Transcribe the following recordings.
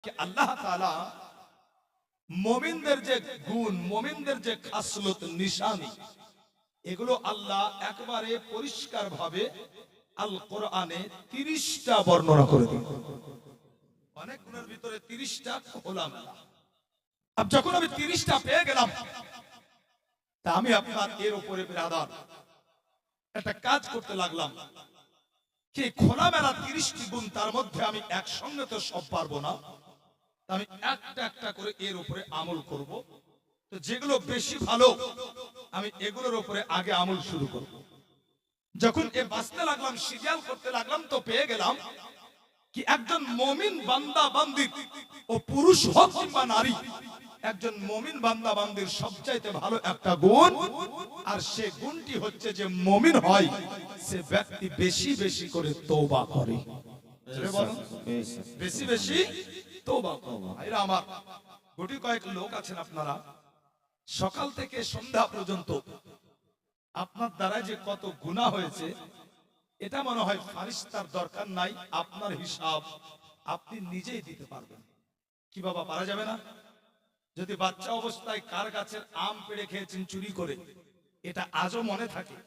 আল্লাহ তাআলা মুমিনদের যে গুণ, মুমিনদের যে খাসলত নিশানি, এগুলো আল্লাহ একবারে পরিষ্কার ভাবে আল কোরআনে 30টা বর্ণনা করে দিয়েছেন। অনেক গুণের ভিতরে 30টা খোলামেলা। अब যখন আমি 30টা পেয়ে গেলাম, তা আমি আপনার এর উপরে বিরাদার একটা কাজ করতে লাগলাম কি খোলামেলা 30টি গুণ, তার মধ্যে আমি একসঙ্গে তো সব পারবো না, আমি একটা একটা করে এর উপরে আমল করব। তো যেগুলো বেশি ভালো আমি এগুলোর উপরে আগে আমল শুরু করব। যখন এ বাঁচতে লাগলাম, সিরিয়াল করতে লাগলাম, তো পেয়ে গেলাম কি একজন মুমিন বান্দা বান্দির, ও পুরুষ হোক কিংবা নারী, একজন মুমিন বান্দা বান্দির সবচাইতে ভালো একটা গুণ, আর সে গুণটি হচ্ছে যে মুমিন হয় সে ব্যক্তি বেশি বেশি করে তওবা করে। বেশি বেশি তওবা করে। ভাইরা আমার, গুটি কয়েক লোক আছেন আপনারা, সকাল থেকে সন্ধ্যা পর্যন্ত আপনার দ্বারা যে কত গুনাহ হয়েছে, এটা মনে হয় ফারিস্তার দরকার নাই, আপনার হিসাব আপনি নিজেই দিতে পারবেন। কি বাবা, পারা যাবে না? যদি বাচ্চা অবস্থায় কার গাছের আম পেড়ে খেয়েছেন চুরি করে, এটা আজও মনে থাকে,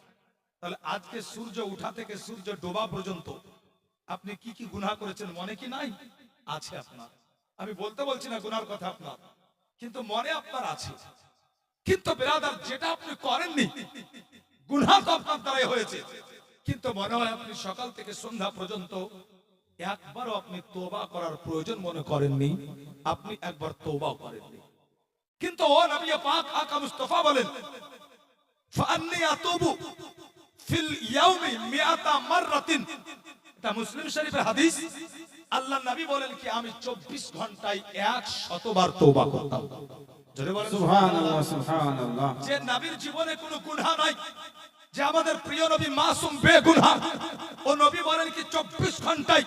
তাহলে আজকে সূর্য উঠা থেকে সূর্য ডোবা পর্যন্ত আপনি কি কি গুনাহ করেছেন মনে কি নাই? আছে আপনার। আমি বলতে বলছি না গুনার কথা আপনার, কিন্তু মনে আপনার আছে। কিন্তু বিরাদার, যেটা আপনি করেননি, গুনাহ তো আপনার দ্বারাই হয়েছে, কিন্তু মনে হয় আপনি সকাল থেকে সন্ধ্যা পর্যন্ত একবারও আপনি তওবা করার প্রয়োজন মনে করেননি, আপনি একবার তওবাও করেননি। কিন্তু ও নবী পাক আকা মুস্তাফা বলেন, ফাআন্নী আতুবু ফিল ইয়াউমি মিআতা মাররাতিন, এটা মুসলিম শরীফের হাদিস। আল্লাহ নবী বলেন কি আমি 24 ঘন্টায় 100 বার তওবা করতাম। জোরে বলেন সুবহানাল্লাহ, সুবহানাল্লাহ। যে নবীর জীবনে কোনো গুনাহ নাই, যে আমাদের প্রিয় নবী মাসুম বেগুনাহ, ও নবী বলেন কি 24 ঘন্টায়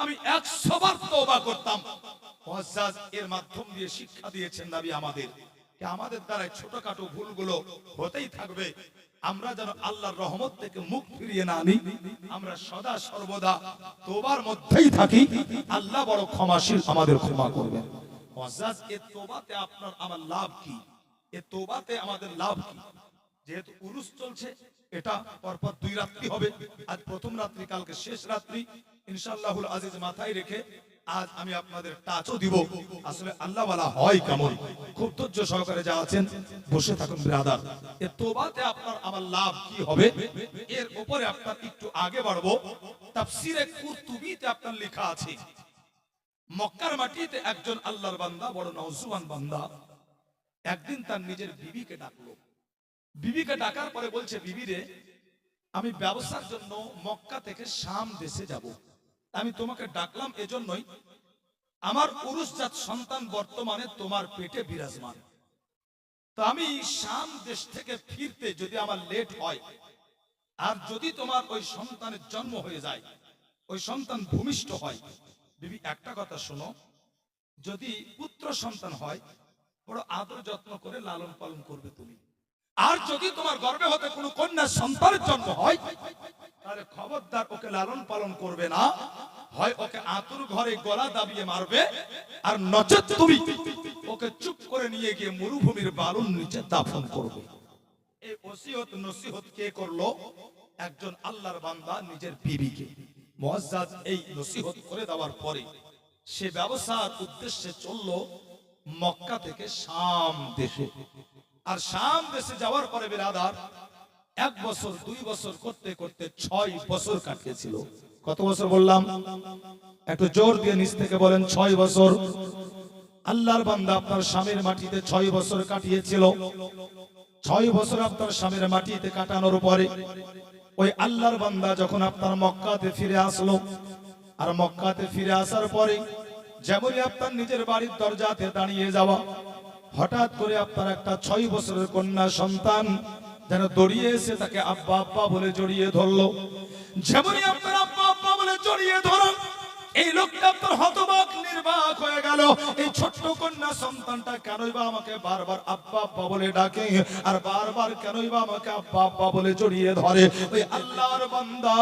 আমি 100 বার তওবা করতাম। মুআজ্জাজ এর মাধ্যম দিয়ে শিক্ষা দিয়েছেন নবী আমাদের, যে আমাদের দ্বারা ছোটখাটো ভুলগুলো হতেই থাকবে, আমরা যেন আল্লাহর রহমত থেকে মুখ ফিরিয়ে না আনি, আমরা সদা সর্বদা তওবার মধ্যেই থাকি। আল্লাহ বড় ক্ষমাশীল, আমাদের ক্ষমা করবেন। মুআজ্জাজ এ তওবাতে আপনার আমার লাভ কি? এ তওবাতে আমাদের লাভ কি? যেহেতু উরুস চলছে, এটা পরপর 2 রাত্রি হবে, আজ প্রথম রাত্রি, কালকে শেষ রাত্রি, ইনশাআল্লাহুল আজিজ মাথায় রেখে আজ আমি আপনাদের টাচও দিব। আসলে আল্লাহ ওয়ালা হয় কেমন, খুব ধৈর্য সহকারে যা আছেন বসে থাকুন ব্রাদার। এই তওবাতে আপনার আমার লাভ কি হবে, এর উপরে আপনার একটু আগে বাড়বো। তাফসীরে কুরতুবীতে আপনার লেখা আছে, মক্কার মাটিতে একজন আল্লাহর বান্দা, বড় নওজোয়ান বান্দা, একদিন তার নিজের বিবিকে ডাকলো। বিবিকে ডাকার পরে বলছে, বিবি রে, আমি ব্যবসার জন্য মক্কা থেকে শাম দেশে যাব, আমি তোমাকে ডাকলাম এজন্যই, আমার উরুসজাত সন্তান বর্তমানে তোমার পেটে বিরাজমান। তো আমি শাম দেশ থেকে ফিরতে যদি আমার লেট হয়, আর যদি তোমার ওই সন্তানের জন্ম হয়ে যায়, ওই সন্তান ভূমিষ্ঠ হয়, বিবি একটা কথা শোনো, যদি পুত্র সন্তান হয় বড় আদর যত্ন করে লালন পালন করবে তুমি, আর যদি তোমার গর্ভে হতে কোনো কন্যা সন্তানের জন্ম হয়, তাহলে খবরদার ওকে লালন পালন করবে না, হয় ওকে আতুর ঘরে গলা দাবিয়ে মারবে, আর নচেত তুমি ওকে চুপ করে নিয়ে গিয়ে মরুভূমির বালুর নিচে দাফন করবে। এই ওসিয়ত নসিহত কে করলো? একজন আল্লাহর বান্দা নিজের বিবিকে। মুআজ্জাজ এই নসিহত করে দেওয়ার পরে সে ব্যবসার উদ্দেশ্যে চলল মক্কা থেকে শাম দেশে। আর শাম দেশে যাওয়ার পরে বিরাদার 1 বছর 2 বছর করতে করতে 6 বছর কাটিয়েছিল। কত বছর বললাম? একটু জোর দিয়ে নিচ থেকে বলেন, 6 বছর। আল্লাহর বান্দা আপনার স্বামীর মাটিতে 6 বছর কাটিয়েছিল। 6 বছর আপনার স্বামীর মাটিতে কাটানোর পরে ওই আল্লাহর বান্দা যখন আপনার মক্কাতে ফিরে আসলো, আর মক্কাতে ফিরে আসার পরে যেমনই আপনার নিজের বাড়ির দরজাতে দাঁড়িয়ে যাওয়া, হঠাৎ করে আপনার একটা 6 বছরের কন্যা সন্তান যেন দৌড়িয়ে এসে তাকে আব্বা আব্বা বলে জড়িয়ে ধরলো। যেমনই আপনার আব্বা আব্বা বলে জড়িয়ে ধরা, এই লোকটা আপনার হতবাক নির্বাক হয়ে গেল। এই ছোট্ট কন্যা সন্তানটা কেনই বা আমাকে বারবার আব্বা আব্বা বলে ডাকে, আর বারবার কেনই বা আমাকে আব্বা আব্বা বলে জড়িয়ে ধরে। ওই আল্লাহর বান্দা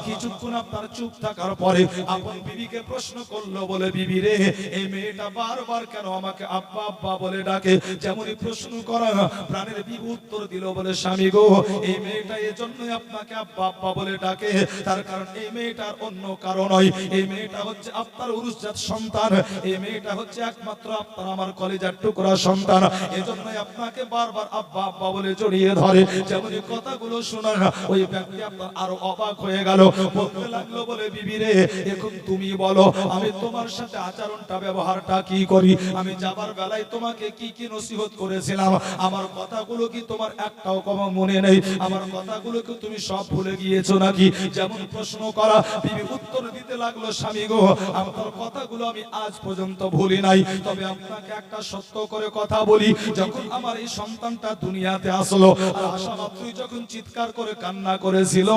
কিছুক্ষণ আপনার চুপ থাকার পরে আপন বিবিকে প্রশ্ন করলো, বলে বিবি রে, এই মেয়েটা বারবার কেন আমাকে আব্বা আব্বা বলে ডাকে? যেমনই প্রশ্ন করা, প্রাণের বিবি উত্তর দিল, বলে স্বামী গো, এই মেয়েটা এজন্যই আপনাকে আব্বা আব্বা বলে ডাকে, তার কারণ এই মেয়েটার অন্য কারণ নয়। এই মেয়েটা হচ্ছে আপনার উরুসজাত সন্তান, এই মেয়েটা হচ্ছে একমাত্র আপনার আমার কলিজার টুকরা সন্তান, এজন্যই আপনাকে বারবার আব্বা আব্বা বলে জড়িয়ে ধরে। যেমনই কথাগুলো শোনা, ওই ব্যক্তি আপনার আরো অবাক হয়ে গেল, বলতে লাগলো, বলে বিবি রে, এখন তুমি বলো আমি তোমার সাথে আচরণটা ব্যবহারটা কি করি? আমি যাবার বেলায় তোমাকে কি কি নসিহত করেছিলাম? আমার কথাগুলো কি তোমার একটাও কম মনে নেই? আমার কথাগুলো কি তুমি সব ভুলে গিয়েছো নাকি? যেমন প্রশ্ন করা, বিবি উত্তর দিতে লাগলো, স্বামী গো, আপনার কথাগুলো আমি আজ পর্যন্ত ভুলি নাই, তবে আপনাকে একটা সত্য করে কথা বলি, যখন আমার এই সন্তানটা দুনিয়াতে আসলো, আর আসা মাত্রই যখন চিৎকার করে কান্না করেছিল,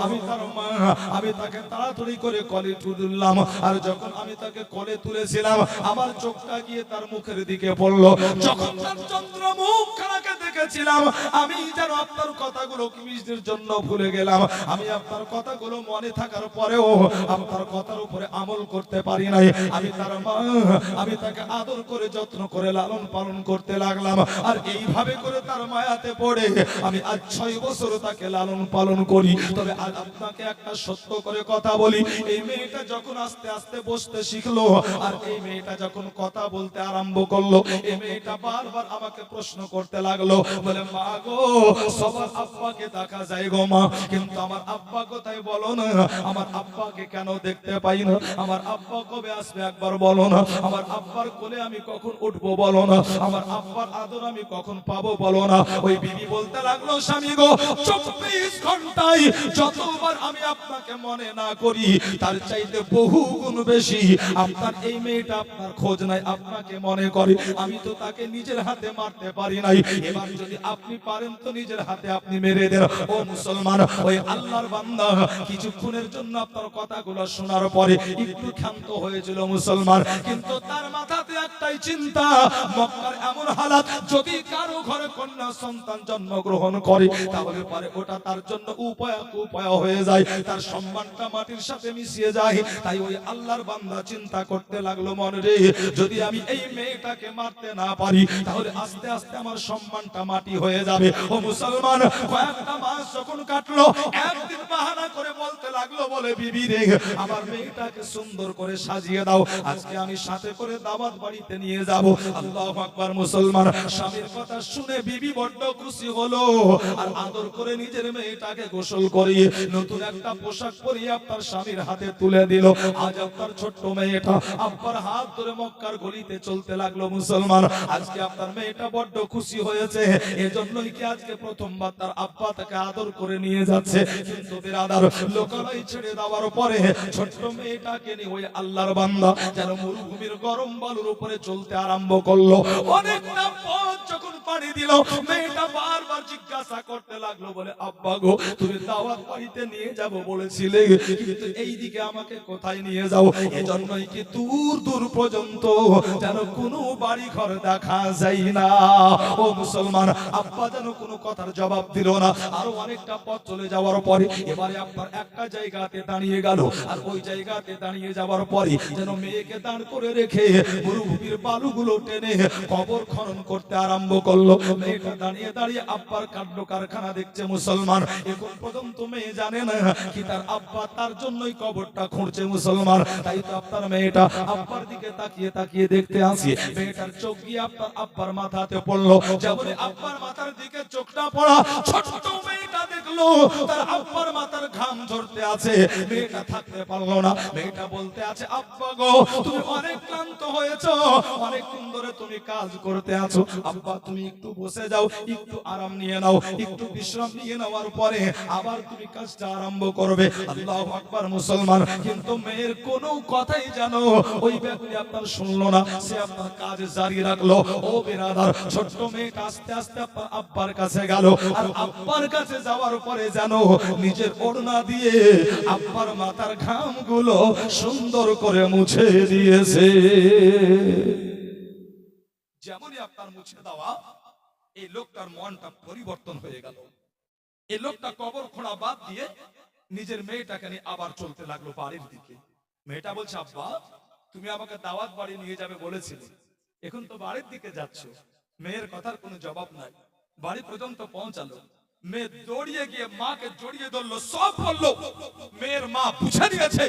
আমি তার মা, আমি তাকে তাড়াতাড়ি করে কোলে তুললাম, আর যখন আমি তাকে কোলে তুলেছিলাম, আমার চোখটা গিয়ে তার মুখের দিকে পড়লো। যখন তার চন্দ্রমুখ খানাকে দেখেছিলাম, আমি যেন আপনার কথাগুলো কিমিজদের জন্য ভুলে গেলাম। আমি আপনার কথাগুলো মনে থাকার পরেও আপনার কথার উপরে আমল করতে পারি নাই। আমি তার মা, আমি তাকে আদর করে যত্ন করে লালন পালন করতে লাগলাম, আর এইভাবে করে তার মায়াতে পড়ে আমি আজ 6 বছর তাকে লালন পালন করি। তবে আজ আপনাকে একটা সত্য করে কথা বলি, এই মেয়েটা যখন আস্তে আস্তে বসতে শিখলো, আর এই মেয়েটা যখন কথা বলতে আরম্ভ করলো, এই মেয়েটা বারবার আমাকে প্রশ্ন করতে লাগলো, বলে মা গো, সবার আব্বাকে দেখা যায় গো মা, কিন্তু আমার আব্বা কোথায় বলো না? আমার আব্বাকে কেন দেখতে পাই না? আমার আব্বা কবে আসবে একবার বলো না? আমার আব্বার কোলে আমি কখন উঠবো বলো না? আমার আব্বার আদর আমি কখন পাবো বলো না? ওই বিবি বলতে লাগলো, স্বামী গো, 24 ঘন্টায় যতবার আমি আপনাকে মনে না করি, তার চাইতে বহু গুণ বেশি আপনার এই মেয়েটা আপনার খোঁজ নাই, আপনাকে মনে করে। আমি তো তাকে নিজের হাতে মারতে পারি নাই, এবার যদি আপনি পারেন তো নিজের হাতে আপনি মেরে দেন। ও মুসলমান, ওই আল্লাহর বান্দা কিছুক্ষণের জন্য আপনার কথাগুলো শোনার পরে একটু ক্ষান্ত হয়েছিল মুসলমান, কিন্তু তার মাথাতে একটাই চিন্তা, মক্কার এমন হালাত, যদি কারো ঘরে কন্যা সন্তান জন্মগ্রহণ করে, তাহলে পরে ওটা তার জন্য উপায় হয়ে যায়, তার সম্মানটা মাটির সাথে মিশিয়ে যায়। তাই ওই আল্লাহর বান্দা চিন্তা করতে লাগলো, মনে রে, যদি আমি এই মেয়েটাকে মারতে না পারি, তাহলে আস্তে আস্তে আমার সম্মানটা মাটি হয়ে যাবে। ও মুসলমান, কয়েকটা মাস যখন কাটলো, একদিন বাহানা করে বলতে লাগলো, বলে বিবি রে, আমার মেয়েটাকে সুন্দর করে সাজিয়ে দাও, আজকে আমি সাথে করে দাওয়াত বাড়িতে নিয়ে যাব। আল্লাহু আকবার। মুসলমান, স্বামীর কথা শুনে বিবি বড্ড খুশি হলো, আর আদর করে নিজের মেয়েটাকে গোসল করিয়ে নতুন একটা পোশাক পরিয়ে আপনার স্বামীর হাতে তুলে দিল। আজ আপনার ছোট্ট মেয়েটা আপনার হাত ধরে মক্কার গলিতে চলতে লাগলো। মুসলমান, আজকে আপনার মেয়েটা বড্ড খুশি হয়েছে, এজন্যই কি আজকে প্রথমবার তার আব্বা তাকে আদর করে নিয়ে যাচ্ছে। কিন্তু বিরাদার, লোকালয় ছেড়ে দেওয়ার পরে ছোট্ট মেয়েটাকে নিয়ে ওই আল্লাহর বান্দা যেন মরুভূমির গরম বালুর উপরে চলতে আরম্ভ করলো। অনেকটা পথ যখন পাড়ি দিল, মেয়েটা বারবার জিজ্ঞাসা করতে লাগলো, বলে আব্বা গো, তুমি দাওয়াত বাড়িতে নিয়ে যাব বলেছিলে, কিন্তু এই দিকে আমাকে কোথায় নিয়ে যাও? এজন্যই কি দূর দূর পর্যন্ত যেন কোনো বাড়ি ঘর দেখা যায় না। ও মুসলমান, আব্বা যেন কোনো কথার জবাব দিল না। আরো অনেকটা পথ চলে যাওয়ার পরে এবারে আপনার একটা জায়গাতে দাঁড়িয়ে গেল, আর ওই জায়গাতে দাঁড়িয়ে যাওয়ার পরে যেন মেয়েকে দাঁড় করে রেখে মরুভূমির বালুগুলো টেনে কবর খনন করতে আরম্ভ করলো। মেয়েটা দাঁড়িয়ে দাঁড়িয়ে আব্বার কাণ্ড কারখানা দেখছে। মুসলমান, এখন পর্যন্ত মেয়ে জানে না কি তার আব্বা তার জন্যই কবরটা খুঁড়ছে। মুসলমান, তাই তো আপনার মেয়েটা আব্বার দিকে তাকিয়ে তাকিয়ে দেখতে আসি, মেয়েটার চোখ গিয়ে আপনার আব্বার মাথাতে পড়লো। যেমন আব্বার মাথার দিকে চোখটা পড়া, ছোট্ট মেয়েটা দেখলো তার আব্বার মাথার ঘাম ঝরতে আছে। মেয়েটা থাকতে পারলো না, মেয়েটা বলতে আছে, আব্বা গো, তুমি অনেক ক্লান্ত হয়েছো, অনেকক্ষণ ধরে তুমি কাজ করতে আছো, আব্বা তুমি একটু বসে যাও, একটু আরাম নিয়ে নাও, একটু বিশ্রাম নিয়ে নেওয়ার পরে আবার তুমি কাজটা আরম্ভ করবে। আল্লাহু আকবার। মুসলমান, কিন্তু মেয়ের কোনো কথাই জানো ওই ব্যক্তি আপনার শুনলো না, সে আপনার কাজ জারি রাখলো। ও বিরাদার, ছোট্ট মেয়েটা আস্তে আস্তে আপনার আব্বার কাছে গেল, আর আব্বার কাছে যাওয়ার পরে যেন নিজের ওড়না দিয়ে আব্বার মাথার ঘামগুলো সুন্দর করে মুছে দিয়েছে। যেমনই আপনার মুছে দেওয়া, এই লোকটার মনটা পরিবর্তন হয়ে গেল। এই লোকটা কবর খোঁড়া বাদ দিয়ে নিজের মেয়েটাকে নিয়ে আবার চলতে লাগলো বাড়ির দিকে। মেয়েটা বলছে, আব্বা তুমি আমাকে দাওয়াত বাড়ি নিয়ে যাবে বলেছিলে, এখন তো বাড়ির দিকে যাচ্ছ। মেয়ের কথার কোনো জবাব নাই। বাড়ি পর্যন্ত পৌঁছালো, মেয়ে দৌড়িয়ে গিয়ে মাকে জড়িয়ে ধরলো, সব বললো। মেয়ের মা বুঝে নিয়েছে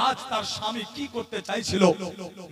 আজ তার স্বামী কি করতে চাইছিল।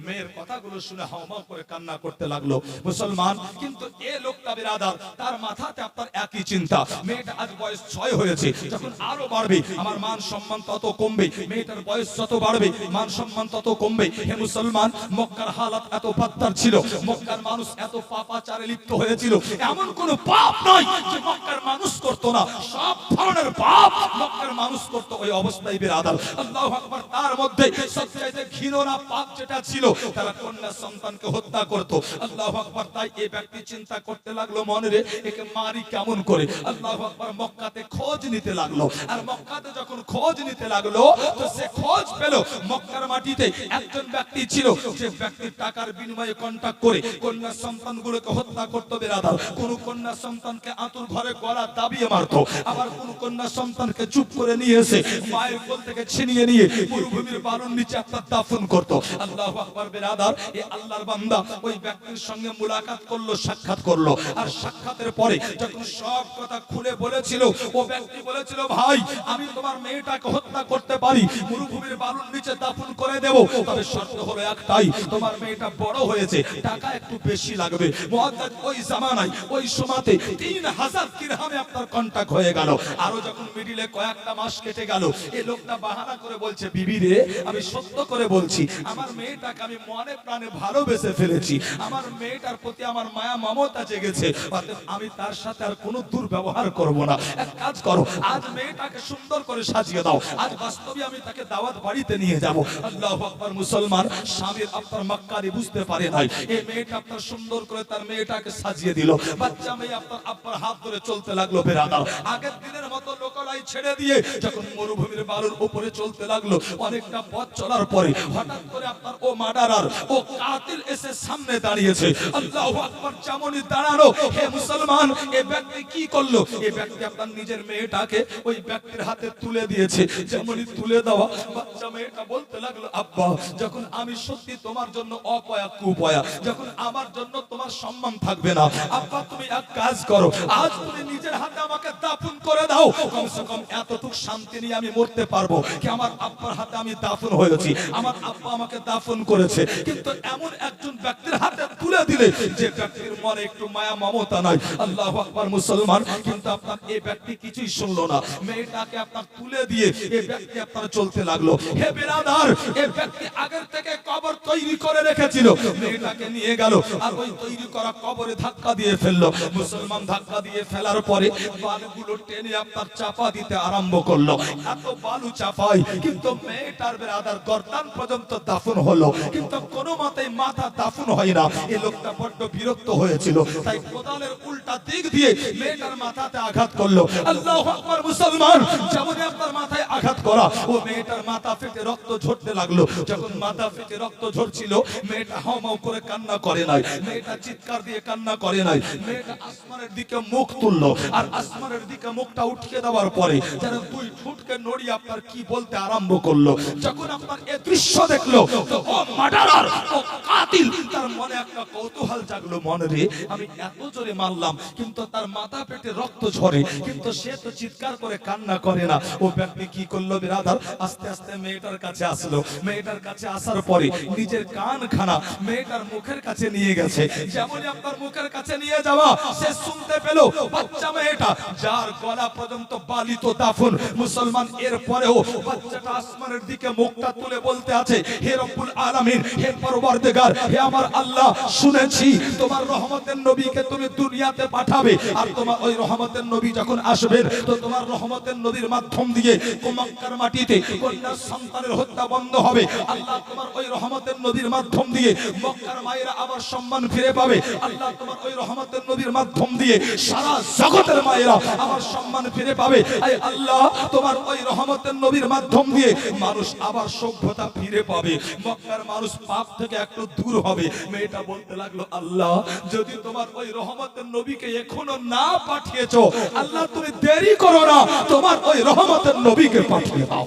মেয়ের কথাগুলো শুনে হাওমাও করে কান্না করতে লাগলো। মুসলমান, কিন্তু এ লোকটা বিরাদার, তার মাথাতে আপনার একই চিন্তা, মেয়েটা আজ বয়স 6 হয়েছে, যখন আরো বাড়বে আমার মান সম্মান তত কমবে। মেয়েটার বয়স যত বাড়বে মান সম্মান তত কমবে। হে মুসলমান, মক্কার হালাত এত পাত্তার ছিল, মক্কার মানুষ এত পাপাচারে লিপ্ত হয়েছিল, এমন কোন পাপ নয় যে মক্কার মানুষ করতো না, সব ধরনের পাপ মক্কার মানুষ করতো। ওই অবস্থায় বিরাদার, আল্লাহু আকবার, তার মধ্যে সবচেয়ে ঘৃণা পাপ যেটা ছিল, তারা কন্যা সন্তানকে হত্যা করতো। আল্লাহু আকবার, তাই এই ব্যক্তি চিন্তা করতে লাগলো মনে রে, একে মারি কেমন করে। আল্লাহু আকবার, মক্কাতে খোঁজ নিতে লাগলো। আর মক্কাতে যখন খোঁজ নিতে লাগলো তো সে খোঁজ পেল মক্কার মাটিতে একজন ব্যক্তি ছিল, যে ব্যক্তির টাকার বিনিময়ে কন্টাক্ট করে কন্যা সন্তানগুলোকে হত্যা করতো। বিরাদার, কোন কন্যা সন্তানকে আতুর ঘরে গলা দাবিয়ে মারতো, আবার কোন কন্যা সন্তানকে চুপ করে নিয়ে এসে মায়ের কোল থেকে ছিনিয়ে নিয়ে মরুভূমির বালুর নিচে আপনার দাফন করতো। আল্লাহু আকবার, বিরাদার, এই আল্লাহর বান্দা ওই ব্যক্তির সঙ্গে মুলাকাত করলো, সাক্ষাৎ করলো। আর সাক্ষাতের পরে যখন সব কথা খুলে বলেছিল, ও ব্যক্তি বলেছিল, ভাই আমি তোমার মেয়েটাকে হত্যা করতে পারি, মরুভূমির বালুর নিচে দাফন করে দেব, তবে শর্ত হলো একটাই, তোমার মেয়েটা বড় হয়েছে, টাকা একটু বেশি লাগবে। মুআদ্দাদ ওই জামানায় ওই সময়তে 3000 দিরহামে আপনার কন্টাক্ট হয়ে গেল। আরো যখন মিডিলে কয়েকটা মাস কেটে গেল, এই লোকটা বাহানা করে বলছে, বিবি রে আমি সত্য করে বলছি, আমার মেয়েটাকে আমি মনে প্রাণে ভালোবেসে ফেলেছি, আমার মেয়েটার প্রতি আমার মায়া মমতা জেগেছে, অতএব আমি তার সাথে আর কোনো দুর্ব্যবহার করব না। এক কাজ করো, আজ মেয়েটাকে সুন্দর করে সাজিয়ে দাও, আজ বাস্তবে আমি তাকে দাওয়াত বাড়িতে নিয়ে যাব। আল্লাহু আকবার। মুসলমান, স্বামীর আপনার মক্কারি বুঝতে পারে নাই, এই মেয়েটা আপনার সুন্দর করে তার মেয়েটাকে সাজিয়ে দিল। বাচ্চা মেয়ে আপনার আব্বার হাত ধরে চলতে লাগলো। বেরাদার, আগের দিনের মতো লোকালয় ছেড়ে দিয়ে যখন মরুভূমির বালুর উপরে চলতে লাগলো, অনেকটা পথ চলার পরে হঠাৎ করে আপনার ও মার্ডারার, ও কাতিল এসে সামনে দাঁড়িয়েছে। আল্লাহু আকবার। যেমনই দাঁড়ানো, হে মুসলমান, এই ব্যক্তি কি করলো, এই ব্যক্তি আপনার নিজের মেয়েটাকে ওই ব্যক্তির হাতে তুলে দিয়েছে। যেমনই তুলে দেওয়া, বাচ্চা মেয়েটা বলতে লাগলো, আব্বা যখন আমি সত্যি তোমার জন্য অপয়া কুপয়া, যখন আমার জন্য তোমার সম্মান থাকবে না, আব্বা তুমি এক কাজ করো, আজ তুমি নিজের হাতে আমাকে দাফন করে দাও, কমসে কম এতটুকু শান্তি নিয়ে আমি মরতে পারবো কি আমার আব্বার হাতে আমি দাফন হয়েছি, আমার আব্বা আমাকে দাফন করেছে। কিন্তু এমন একজন ব্যক্তির হাতে তুলে দিলে যে ব্যক্তির মনে একটু মায়া মমতা নাই। আল্লাহু আকবার। মুসলমান, কিন্তু আপনার এই ব্যক্তি কিছুই শুনলো না, মেয়েটাকে আপনার তুলে দিয়ে এই ব্যক্তি আপনার চলতে লাগলো। হে বিরাদার, এই ব্যক্তি আগের থেকে কবর তৈরি করে রেখেছিল, মেয়েটাকে নিয়ে গেল আর ওই তৈরি করা কবরে ধাক্কা দিয়ে ফেললো। মুসলমান, ধাক্কা দিয়ে ফেলার পরে বালুগুলো টেনে আপনার চাপা দিতে আরম্ভ করলো। এত বালু চাপাই, কিন্তু মেয়েটার বিরাদার গর্দান পর্যন্ত দাফন হলো, কিন্তু কোনো মতেই মাথা দাফন হয় না। এই লোকটা বড্ড বিরক্ত হয়েছিল, তাই কোদালের উল্টা দিক দিয়ে মেয়েটার মাথাতে আঘাত করলো। আল্লাহু আকবার। মুসলমান, যেমন আপনার মাথায় আঘাত করা, ও মেয়েটার মাথা ফেটে রক্ত ঝরতে লাগলো। যখন মাথা ফেটে রক্ত ঝরছিল, মেয়েটা হাওমাও করে কান্না করে নাই, মেয়েটা চিৎকার দিয়ে কান্না করে নাই, মেয়েটা আসমানের দিকে মুখ তুললো। আর আসমানের দিকে মুখটা উঠিয়ে দেওয়ার পরে যেন দুই ঠোঁটকে নড়িয়ে আপনার কি বলতে আরম্ভ করলো। যখন আপনার এই দৃশ্য দেখলো, তো ও মার্ডারার, ও কাতিল, তার মনে একটা কৌতূহল জাগলো, মনে রে আমি এত জোরে মারলাম, কিন্তু তার মাথা পেটে রক্ত ঝরে, কিন্তু সে তো চিৎকার করে কান্না করে না। ও ব্যক্তি কি করলো বিরাদার, আস্তে আস্তে মেয়েটার কাছে আসলো। মেয়েটার কাছে আসার পরে নিজের কানখানা মেয়েটার মুখের কাছে নিয়ে গেছে। যেমনই আপনার মুখের কাছে নিয়ে যাওয়া, সে শুনতে পেল বাচ্চা মেয়েটা, যার গলা পর্যন্ত বালিত দাফন। মুসলমান, এর পরেও বাচ্চাটা আসমানের দিকে মুখটা তুলে বলতে আছে, হে রব্বুল আলামিন, হে পরওয়ারদিগার, হে আমার আল্লাহ, শুনেছি তোমার রহমতের নবীকে তুমি দুনিয়াতে পাঠাবে, আর তোমার ওই রহমতের নবী যখন আসবেন তো তোমার রহমতের নবীর মাধ্যম দিয়ে মক্কার মাটিতে কন্যা সন্তানের হত্যা বন্ধ হবে। আল্লাহ তোমার ওই রহমতের নবীর মাধ্যম দিয়ে মক্কার মায়েরা আবার সম্মান ফিরে পাবে। আল্লাহ তোমার ওই রহমতের নবীর মাধ্যম দিয়ে সারা জগতের মায়েরা আবার সম্মান ফিরে পাবে। আয় আল্লাহ তোমার ওই রহমতের নবীর মাধ্যম দিয়ে মানুষ আবার সভ্যতা ফিরে পাবে, মক্কার মানুষ পাপ থেকে একটু দূর হবে। মেয়েটা বলতে লাগলো, আল্লাহ যদি তোমার ওই রহমতের নবীকে এখনো না পাঠিয়েছো, আল্লাহ তুমি দেরি করো না, তোমার ওই রহমতের নবীকে পাঠিয়ে দাও।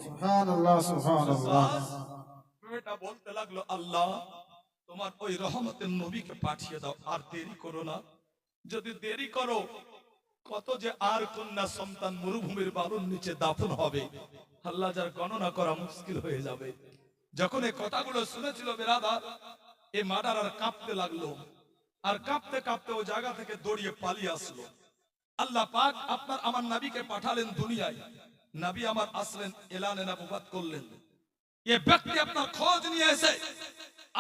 সুবহানাল্লাহ সুবহানাল্লাহ। মেয়েটা বলতে লাগলো, আল্লাহ তোমার ওই রহমতের নবীকে পাঠিয়ে দাও, আর দেরি করো না। যদি দেরি করো কত যে আর কন্যা সন্তান মরুভূমির বালুর নিচে দাফন হবে, আল্লাহ যার গণনা করা মুশকিল হয়ে যাবে। যখন এই কথাগুলো শুনেছিল বেরাদার, এই মাদার আর কাঁপতে লাগলো, আর কাঁপতে কাঁপতে ও জায়গা থেকে দৌড়িয়ে পালিয়ে আসলো। আল্লাহ পাক আপনার আমার নবীকে পাঠালেন দুনিয়ায়, নবী আমার আসলেন, এলানে নবুয়ত করলেন। এই ব্যক্তি আপনার খোঁজ নিয়ে এসে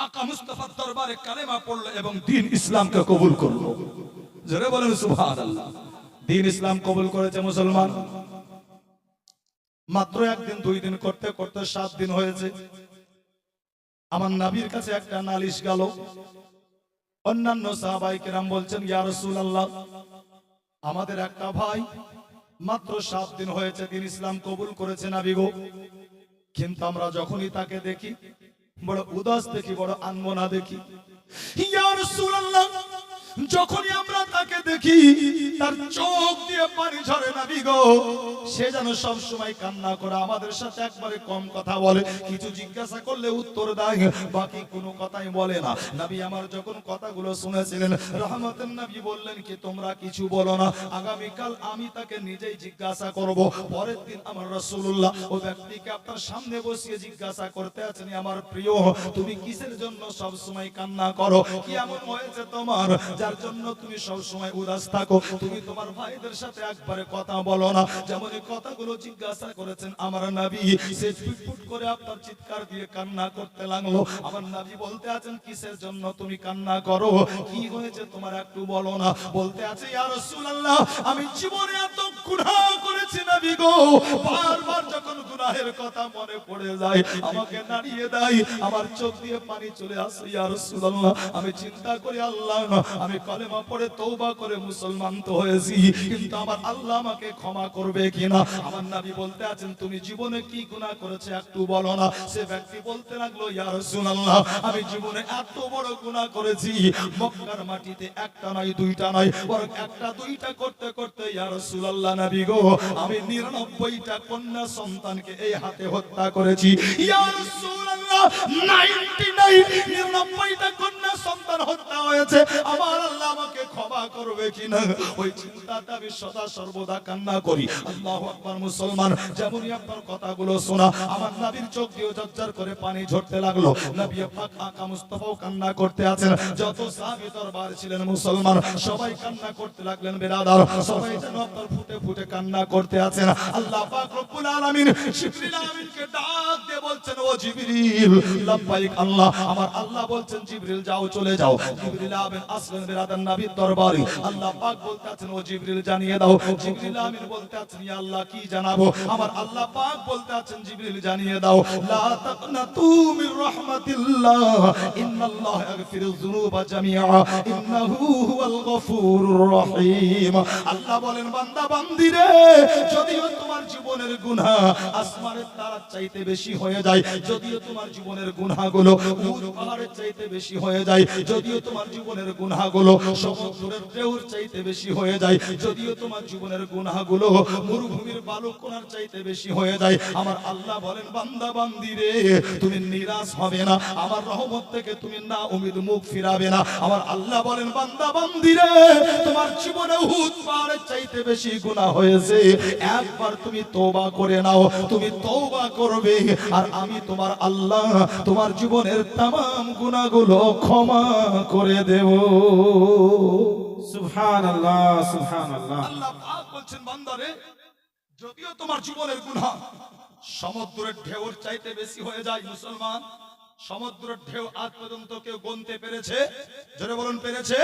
আকা মুস্তাফার দরবারে কালেমা পড়লো এবং দ্বীন ইসলামকে কবুল করলো। জোরে বলেন সুবহানাল্লাহ। দ্বীন ইসলাম কবুল করেছে মুসলমান। মাত্র একদিন দুই দিন করতে করতে 7 দিন হয়েছে। আমার নবীর কাছে একটা নালিশ গেল। অন্যান্য সাহাবায়ে কেরাম বলছেন, ইয়া রাসূলুল্লাহ, আমাদের একটা ভাই মাত্র 7 দিন হয়েছে দ্বীন ইসলাম কবুল করেছে নবী গো, কিন্তু আমরা যখনই তাকে দেখি বড় উদাস দেখি, বড় আনমনা দেখি। ইয়া রাসূলুল্লাহ, যখনই আমরা তাকে দেখি তার চোখ দিয়ে পানি ঝরে নবী গো, সে যেন সব সময় কান্না করে, আমাদের সাথে একবারে কম কথা বলে, কিছু জিজ্ঞাসা করলে উত্তর দেয়, বাকি কোনো কথাই বলে না। নবী আমার যখন কথাগুলো শুনেছিলেন, রহমতের নবী বললেন কি তোমরা কিছু বলো না, আগামীকাল আমি তাকে নিজেই জিজ্ঞাসা করব। পরের দিন আমার রাসূলুল্লাহ ও ব্যক্তিকে আপনার সামনে বসিয়ে জিজ্ঞাসা করতে আছেন, আমার প্রিয় তুমি কিসের জন্য সব সময় কান্না করো, কি এমন হয়েছে তোমার যার জন্য তুমি সব সময় উদাস থাকো? তুমি তোমার ভাইদের সাথে একবারে কথা বলো না। যেমন এই কথাগুলো জিজ্ঞাসা করেছেন আমার নবী, সে ফুটফুট করে আপনার চিৎকার দিয়ে কান্না করতে লাগলো। আমার নবী বলতে আছেন, কিসের জন্য তুমি কান্না করো, কি হয়েছে তোমার একটু বলো না। বলতে আছে, ইয়া রাসূলুল্লাহ, আমি জীবনে এত গুনাহ করেছি নবী গো, বারবার যখন গুনাহের কথা মনে পড়ে যায় আমাকে নাড়িয়ে দেয়, আমার চোখ দিয়ে পানি চলে আসে। ইয়া রাসূলুল্লাহ, আমি চিন্তা করি, আল্লাহ আমি কালেমা পড়ে তওবা করে মুসলমান তো হয়েছি, কিন্তু আমার আল্লাহ আমাকে ক্ষমা করবে কিনা। আমার নবী বলতে আছেন, তুমি জীবনে কি গুনাহ করেছে একটু বলো না। সে ব্যক্তি বলতে লাগলো, ইয়া রাসূলুল্লাহ, আমি জীবনে এত বড় গুনাহ করেছি, মক্কার মাটিতে একটা নয় দুইটা নয়, বরং একটা দুইটা করতে করতে ইয়া রাসূলুল্লাহ নবী গো, আমি 99টা কন্যা সন্তানকে এই হাতে হত্যা করেছি। ইয়া রাসূলুল্লাহ, 99টা কন্যা সন্তান হত্যা হয়েছে, আমার আল্লাহ আমাকে ক্ষমা করবে কিনা, ওই চিন্তাটা আমি সদা সর্বদা কান্না করি। আল্লাহু আকবার। মুসলমান, যেমনই আপনার কথাগুলো শোনা আমার নবীর চোখ দিয়ে ঝরঝর করে পানি ঝরতে লাগলো। নবী পাক আকা মুস্তাফাও কান্না করতে আছেন, যত সাহাবী দরবার ছিলেন মুসলমান সবাই কান্না করতে লাগলেন। বেরাদার, সবাই যেন আপনার ফুটে ফুটে কান্না করতে আছেন। আল্লাহ পাক রব্বুল আলামিন জিবরিল আমিনকে ডাক দিয়ে বলছেন, ও জিবরিল, লাব্বাইক আল্লাহ। আমার আল্লাহ বলছেন, জিবরিল যাও, চলে যাও। জিবরিল আমিন আসলেন বেরাদার নবীর দরবারে। আল্লাহ পাক বলতে আছেন, ও জিবরিল জানিয়ে দাও। জিবরিল আমিন বলতে আছেন, ইয়া আল্লাহ কি জানাবো? আমার আল্লাহ পাক বলতে আছেন, জিবরিল জানিয়ে দাও, লা তাকনাতু মির রাহমাতিল্লাহ, ইন্নাল্লাহ ইয়াগফিরুয যুনুবা জামিআ, ইন্নাহু হুয়াল গফুরুর রহিম। আল্লাহ বলেন, বান্দা বান্দিরে, যদিও তোমার জীবনের গুনাহ আসমানের তারার চাইতে বেশি হয়ে যায়, যদিও তোমার জীবনের গুনাহগুলো উহুদ পাহাড়ের চাইতে বেশি হয়ে যায়, যদিও তোমার জীবনের গুনাহগুলো সমুদ্রের ঢেউর চাইতে বেশি হয়ে যায়, যদিও তোমার জীবনের গুনাহগুলো মরুভূমির বালুকণার চাইতে বেশি হয়ে যায়, আমার আল্লাহ বলেন, বান্দা বান্দিরে, তুমি নিরাশ হবে না, আমার রহমত থেকে তুমি না উম্মিদ মুখ ফিরাবে না। আমার আল্লাহ বলেন, বান্দা বান্দিরে, তোমার জীবনে উহুদ পাহাড়ের চাইতে বেশি গুনাহ হয়েছে, একবার তুমি তওবা করে নাও। তুমি তওবা করবে আর আমি তোমার আল্লাহ তোমার জীবনের तमाम গুনাহগুলো ক্ষমা করে দেব। সুবহানাল্লাহ সুবহানাল্লাহ। আল্লাহ পাক বলছেন, বান্দারে, যদিও তোমার জীবনের গুনাহ সমুদ্রের ঢেউর চাইতে বেশি হয়ে যায়, মুসলমান সমুদ্রের ঢেউ আজ পর্যন্ত কেউ গুনতে পেরেছে? জোরে বলুন, পেরেছে?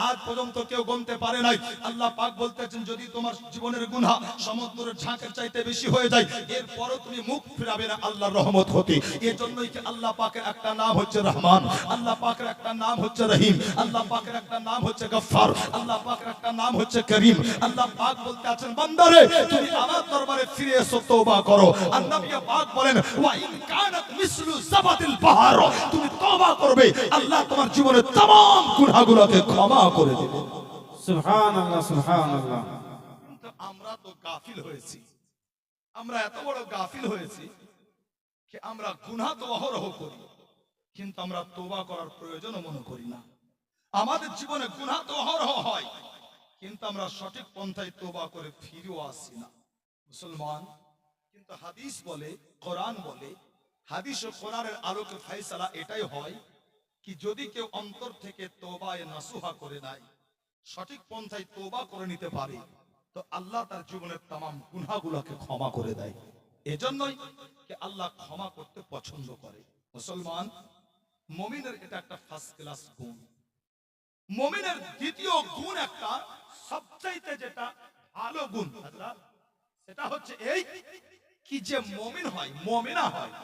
আজ পর্যন্ত কেউ গুনতে পারে নাই। আল্লাহ পাক বলতেছেন, যদি তোমার জীবনের গুনাহ সমুদ্রের ঝাঁকের চাইতে বেশি হয়ে যায়, এরপরও তুমি মুখ ফিরাবে না আল্লাহর রহমত হতে। এর জন্যই কি আল্লাহ পাকের একটা নাম হচ্ছে রহমান, আল্লাহ পাকের একটা নাম হচ্ছে রহিম, আল্লাহ পাকের একটা নাম হচ্ছে গফফার, আল্লাহ পাকের একটা নাম হচ্ছে করিম। আল্লাহ পাক বলতে আছেন, বান্দারে তুমি আমার দরবারে ফিরে এসো, তওবা করো। আর নবী পাক বলেন, ওয়া ইন কানাত মিসলু যাবাতিল বাহর, তুমি তওবা করবে, আল্লাহ তোমার জীবনের तमाम গুনাহগুলোকে ক্ষমা করে দেবে। সুবহানাল্লাহ, সুবহানাল্লাহ। কিন্তু আমরা তো গাফিল হয়েছি, আমরা এত বড় গাফিল হয়েছি যে আমরা গুনাহ তো অহরহ করি, কিন্তু আমরা তওবা করার প্রয়োজনও মনে করি না। আমাদের জীবনে গুনাহ তো অহরহ হয়, কিন্তু আমরা সঠিক পন্থায় তওবা করে ফিরেও আসি না। মুসলমান, কিন্তু হাদিস বলে, কোরআন বলে, হাদিস ও কোরআনের আলোকে ফয়সালা এটাই হয় কি যদি কেউ অন্তর থেকে তওবায়ে নাসুহা করে নেয়, সঠিক পন্থায় তওবা করে নিতে পারে, তো আল্লাহ তার জীবনের तमाम গুনাহগুলোকে ক্ষমা করে দেয়। এজন্যই কি আল্লাহ ক্ষমা করতে পছন্দ করে। মুসলমান, মুমিনের এটা একটা ফার্স্ট ক্লাস গুণ। মুমিনের দ্বিতীয় গুণ একটা সবচাইতে যেটা ভালো গুণ, হযরত, সেটা হচ্ছে এই কি যে মুমিন হয়, মুমিনা হয়,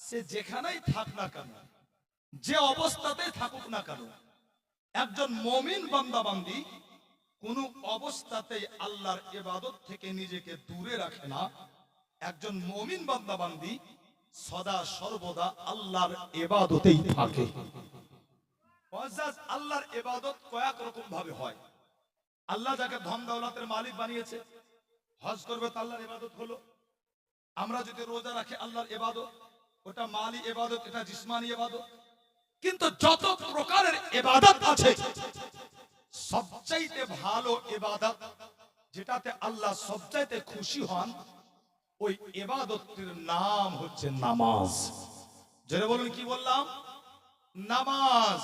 সে যেখানেই থাক না কেন, যে অবস্থাতেই থাকুক না কেন, একজন মুমিন বান্দা বান্দি কোন অবস্থাতেই আল্লাহর ইবাদত থেকে নিজেকে দূরে রাখে না। একজন মুমিন বান্দা বান্দি সদা সর্বদা আল্লাহর ইবাদতেই থাকে। ওয়াজাজ আল্লাহর ইবাদত কয়েক রকম ভাবে হয়। আল্লাহ যাকে ধন দৌলতের মালিক বানিয়েছে, হজ করবে তো আল্লাহর ইবাদত হলো। আমরা যদি রোজা রাখি আল্লাহর ইবাদত, ওটা মালি ইবাদত, এটা জিসমানি ইবাদত। কিন্তু যত প্রকারের ইবাদত আছে, সবচাইতে ভালো ইবাদত যেটাতে আল্লাহ সবচাইতে খুশি হন, ওই ইবাদতের নাম হচ্ছে নামাজ। যারা বলুন, কি বললাম? নামাজ।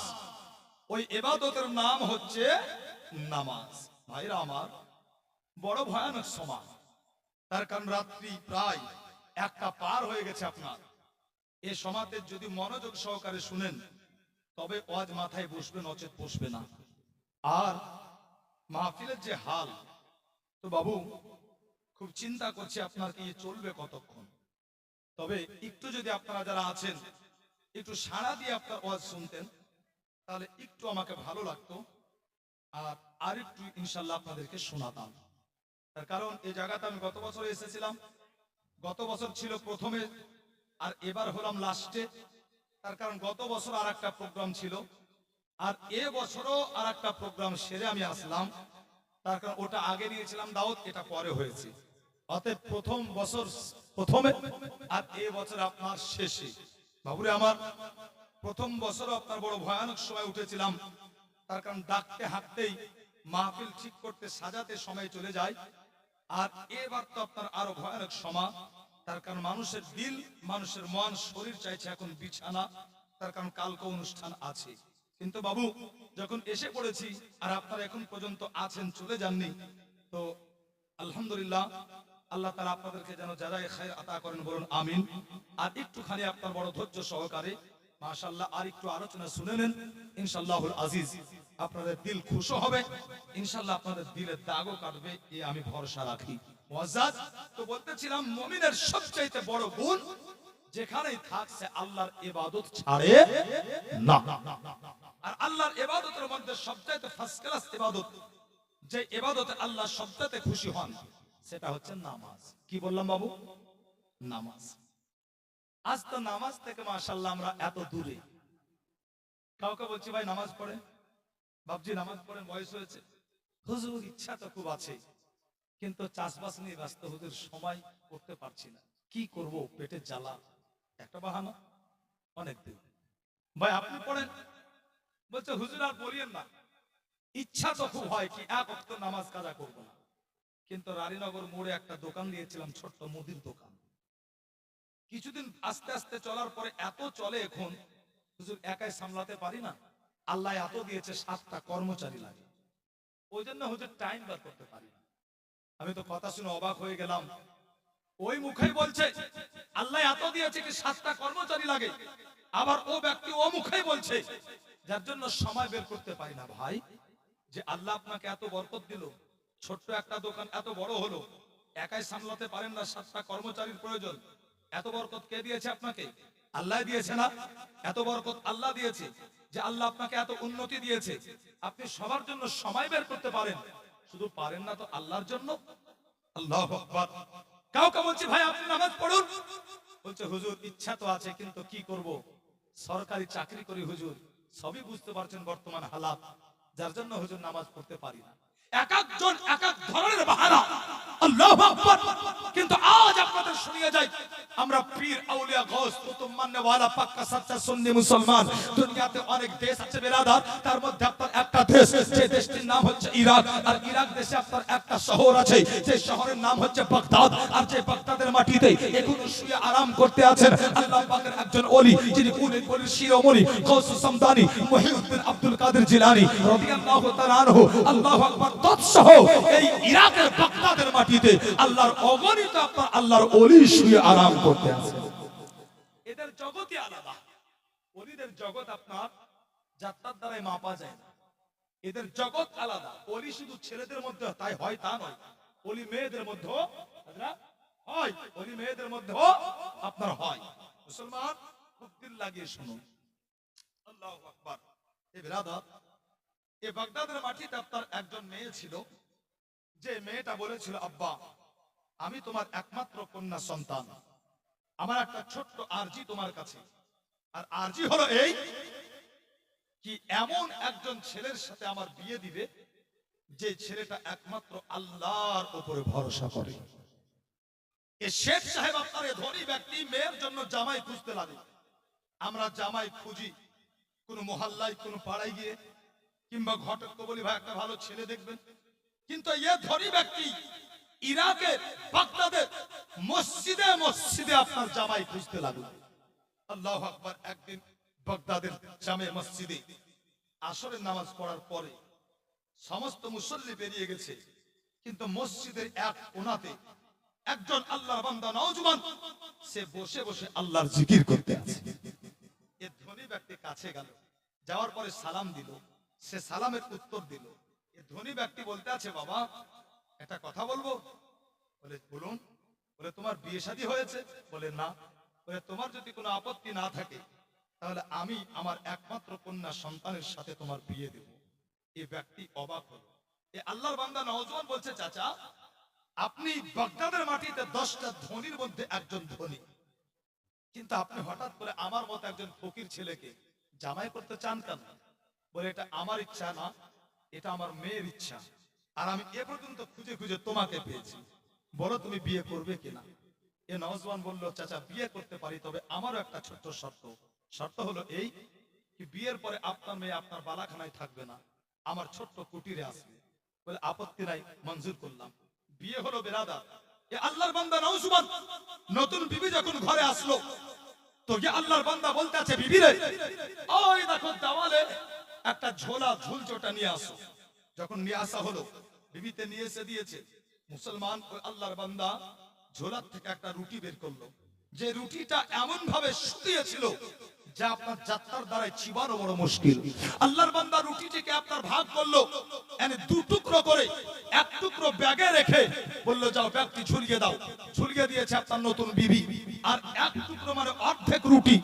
ওই ইবাদতের নাম হচ্ছে নামাজ। ভাইরা আমার, বড় ভয়ানক সময়, তার কারণ রাত্রি প্রায় 1টা পার হয়ে গেছে। আপনার এই সমাজে যদি মনোযোগ সহকারে শুনেন, তবে ওয়াজ মাথায় বসবে, নচেত বসবে না। আর মাহফিলের যে হাল, তো বাবু খুব চিন্তা করছি আপনার কি চলবে কতক্ষণ। তবে একটু যদি আপনারা যারা আছেন একটু সাড়া দিয়ে আপনার ওয়াজ শুনতেন, তাহলে একটু আমাকে ভালো লাগতো, আর একটু ইনশাল্লাহ আপনাদেরকে শোনাতাম। তার কারণ এই জায়গাতে আমি গত বছর এসেছিলাম, গত বছর ছিল প্রথমে, আর এবার হলাম লাস্টে। তার কারণ গত বছর আর একটা প্রোগ্রাম ছিল, আর এ বছরও আর একটা প্রোগ্রাম সেরে আমি আসলাম। তার কারণ ওটা আগে নিয়েছিলাম দাওয়াত, এটা পরে হয়েছে। অতএব প্রথম বছর প্রথমে, আর এ বছর আপনার শেষে। বাবুরে আমার, প্রথম বছর আপনার বড় ভয়ানক সময় উঠেছিলাম। তার কারণ ডাকতে হাঁটতেই মাহফিল ঠিক করতে সাজাতে সময় চলে যায়। আর এবার তো আপনার আরো ভয়ানক সময়, তার কারণ মানুষের দিল, মানুষের মন, শরীর চাইছে এখন বিছানা। তার কারণ কালকে অনুষ্ঠান আছে। কিন্তু বাবু যখন এসে পড়েছি, আর আপনারা এখন পর্যন্ত আছেন, চলে যাননি, তো আলহামদুলিল্লাহ, আল্লাহ তাআলা আপনাদেরকে যেন জাযায়ে খায়র আতা করেন, বলুন আমিন। আর একটুখানি আপনার বড় ধৈর্য সহকারে মাশাআল্লাহ আর একটু আলোচনা শুনে নেন, ইনশাআল্লাহুল আজিজ আপনাদের দিল খুশি হবে, ইনশাআল্লাহ আপনাদের দিলের দাগও কাটবে, এই আমি ভরসা রাখি। মুআজ্জাজ, তো বলতেছিলাম মুমিনের সবচেয়ে বড় গুণ, যেখানেই থাকছে আল্লাহর ইবাদত ছাড়ে না। আর আল্লাহর ইবাদতের মধ্যে সবচেয়ে ফার্স্ট ক্লাস ইবাদত, যে ইবাদতে আল্লাহ সবচেয়ে খুশি হন, সেটা হচ্ছে নামাজ। কি বললাম বাবু? নামাজ। আজ তো নামাজ থেকে মাশাআল্লাহ আমরা এত দূরে। কাউকে বলছি ভাই নামাজ পড়েন, বাবজি নামাজ পড়েন, বয়স হয়েছে। হুজুর ইচ্ছা তো খুব আছে, কিন্তু চাষবাস নিয়ে ব্যস্ত, হুজুর সময় করতে পারছি না। কি করব, পেটে জ্বালা, একটা বাহানা, অনেক দিন। ভাই আপনি পড়েন, বলছে হুজুর আর বলিয়েন না, ইচ্ছা তো খুব হয় কি এক ওয়াক্ত নামাজ কাজা করবো না। কিন্তু রানীনগর মোড়ে একটা দোকান দিয়েছিলাম, ছোট্ট মুদির দোকান। কিছুদিন আস্তে আস্তে চলার পরে এত চলে এখন, হুজুর একাই সামলাতে পারি না, আল্লাহ এত দিয়েছে 7টা কর্মচারী লাগে, ওই জন্য হুজুর টাইম বার করতে পারি না। আমি তো কথা শুনে অবাক হয়ে গেলাম। ওই মুখেই বলছে আল্লাহ এত দিয়েছে কি 7টা কর্মচারী লাগে, আবার ও ব্যক্তি ও মুখেই বলছে, যার জন্য সময় বের করতে পারি না। ভাই, যে আল্লাহ আপনাকে এত বরকত দিল, ছোট্ট একটা দোকান এত বড় হলো, একাই সামলাতে পারেন না, 7টা কর্মচারীর প্রয়োজন। এত বরকত কে দিয়েছে আপনাকে? আল্লাহ দিয়েছে না? এত বরকত আল্লাহ দিয়েছে, যে আল্লাহ আপনাকে এত উন্নতি দিয়েছে, আপনি সবার জন্য সময় বের করতে পারেন, শুধু পারেন না তো আল্লাহর জন্য। আল্লাহু আকবার। কাউকে বলছি ভাই আপনি নামাজ পড়ুন, বলছে হুজুর ইচ্ছা তো আছে, কিন্তু কি করব, সরকারি চাকরি করি হুজুর, সবই বুঝতে পারছেন বর্তমান হালাত, যার জন্য হুজুর নামাজ পড়তে পারি না। এক একজন এক এক ধরনের বাহানা। আল্লাহু আকবার। কিন্তু আজ আপনাদের শুনিয়ে যাই, আমরা পীর আউলিয়া গৌস কুতুব মাননে ওয়ালা পাক্কা সাচ্চা সুন্নি মুসলমান। দুনিয়াতে অনেক দেশ আছে বেরাদার, তার মধ্যে আপনার একটা দেশ, যে দেশটির নাম হচ্ছে ইরাক। আর ইরাক দেশে আপনার একটা শহর আছে, যে শহরের নাম হচ্ছে বাগদাদ। আর যে বাগদাদের মাটিতে এখনো শুয়ে আরাম করতে আছেন আল্লাহ পাকের একজন ওলি, যিনি কুলের ওলির শিরোমণি গৌস সামদানি মুহিউদ্দিন আব্দুল কাদের জিলানী রাদিয়াল্লাহু তাআলা আনহু। আল্লাহু আকবার। তৎসহ এই ইরাকের বাগদাদের মাটিতে আল্লাহর অগণিত আপনার আল্লাহর ওলি শুয়ে আরাম করতে আছে। এদের জগতই আলাদা। ওলিদের জগৎ আপনার যাত্রার দ্বারাই মাপা যায় না। এদের জগৎ আলাদা। ওলি শুধু ছেলেদের মধ্যে তাই হয় তা নয়, ওলি মেয়েদের মধ্যে হয়, ওলি মেয়েদের মধ্যে আপনার হয়। মুসলমান খুব দিল লাগিয়ে শুনুন। আল্লাহু আকবার। এ বিরাদর, এই বাগদাদের মাটিতে আপনার একজন মেয়ে ছিল, যে মেয়েটা বলেছিল, আব্বা আমি তোমার একমাত্র কন্যা সন্তান, আমার একটা ছোট্ট আরজি তোমার কাছে। আর আরজি হলো এই, কি এমন একজন ছেলের সাথে আমার বিয়ে দিবে, যে ছেলেটা একমাত্র আল্লাহর উপরে ভরসা করে। এ শেখ সাহেব আপনার এই ধনী ব্যক্তি মেয়ের জন্য জামাই খুঁজতে লাগে। আমরা জামাই খুঁজি কোন মহল্লায়, কোন পাড়ায় গিয়ে, কিংবা ঘটক বলি ভাই একটা ভালো ছেলে দেখবেন। কিন্তু এ ধনী ব্যক্তি ইরাকের বাগদাদের মসজিদে মসজিদে আপনার জামাই খুঁজতে লাগলো। আল্লাহু আকবার। একদিন বাগদাদের জামে মসজিদে আসরের নামাজ পড়ার পরে সমস্ত মুসল্লি বেরিয়ে গেছে, কিন্তু মসজিদের এক কোণাতে একজন আল্লাহর বান্দা নওজওয়ান, সে বসে বসে আল্লাহর জিকির করতে আছে। এ ধনী ব্যক্তি কাছে গেল, যাওয়ার পরে সালাম দিল, সে সালামের উত্তর দিল। এ ধনী ব্যক্তি বলতে আছে, বাবা একটা কথা বলবো। বলে বলুন। বলে তোমার বিয়ে শাদী হয়েছে? বলে না। বলে তোমার যদি কোনো আপত্তি না থাকে, তাহলে আমি আমার একমাত্র কন্যা সন্তানের সাথে তোমার বিয়ে দেব। এই ব্যক্তি অবাক হলো। এই আল্লাহর বান্দা নওজওয়ান বলছে, চাচা আপনি বাগদাদের মাটিতে 10টা ধনীর মধ্যে একজন ধনী, কিন্তু আপনি হঠাৎ করে আমার মতো একজন ফকির ছেলেকে জামাই করতে চান কেন? বলে এটা আমার ইচ্ছা না, এটা আমার মেয়ের ইচ্ছা, আর আমি এ পর্যন্ত খুঁজে খুঁজে তোমাকে পেয়েছি, বলো তুমি বিয়ে করবে কিনা? এ নওজওয়ান বলল, চাচা বিয়ে করতে পারি, তবে আমারও একটা ছোট্ট শর্ত। শর্ত হলো এই, কি বিয়ের পরে আপনার মেয়ে আপনার বালাখানায় থাকবে না, আমার ছোট্ট কুটিরে আসবে। বলে আপত্তি নাই, মঞ্জুর করলাম। বিয়ে হলো বেরাদার। এ আল্লাহর বান্দা নওজওয়ান নতুন বিবি যখন ঘরে আসলো, তো যে আল্লাহর বান্দা বলতে আছে, বিবি রে ওই দেখো দেওয়ালে একটা ঝোলা ঝুলচোটা নিয়ে আসো। যখন নিয়ে আসা হলো, বিবিতে নিয়ে এসে দিয়েছে। মুসলমান ওই আল্লাহর বান্দা ঝোলার থেকে একটা রুটি বের করলো, যে রুটিটা এমন ভাবে শুকিয়েছিল যা আপনার যাত্রার দ্বারাই চিবানো বড় মুশকিল। আল্লাহর বান্দা রুটিটিকে আপনার ভাগ করলো, এনে 2 টুকরো করে, এক টুকরো ব্যাগে রেখে বললো, যাও ব্যাগটি ঝুলিয়ে দাও। ঝুলিয়ে দিয়েছে আপনার নতুন বিবি। আর এক টুকরো মানে অর্ধেক রুটি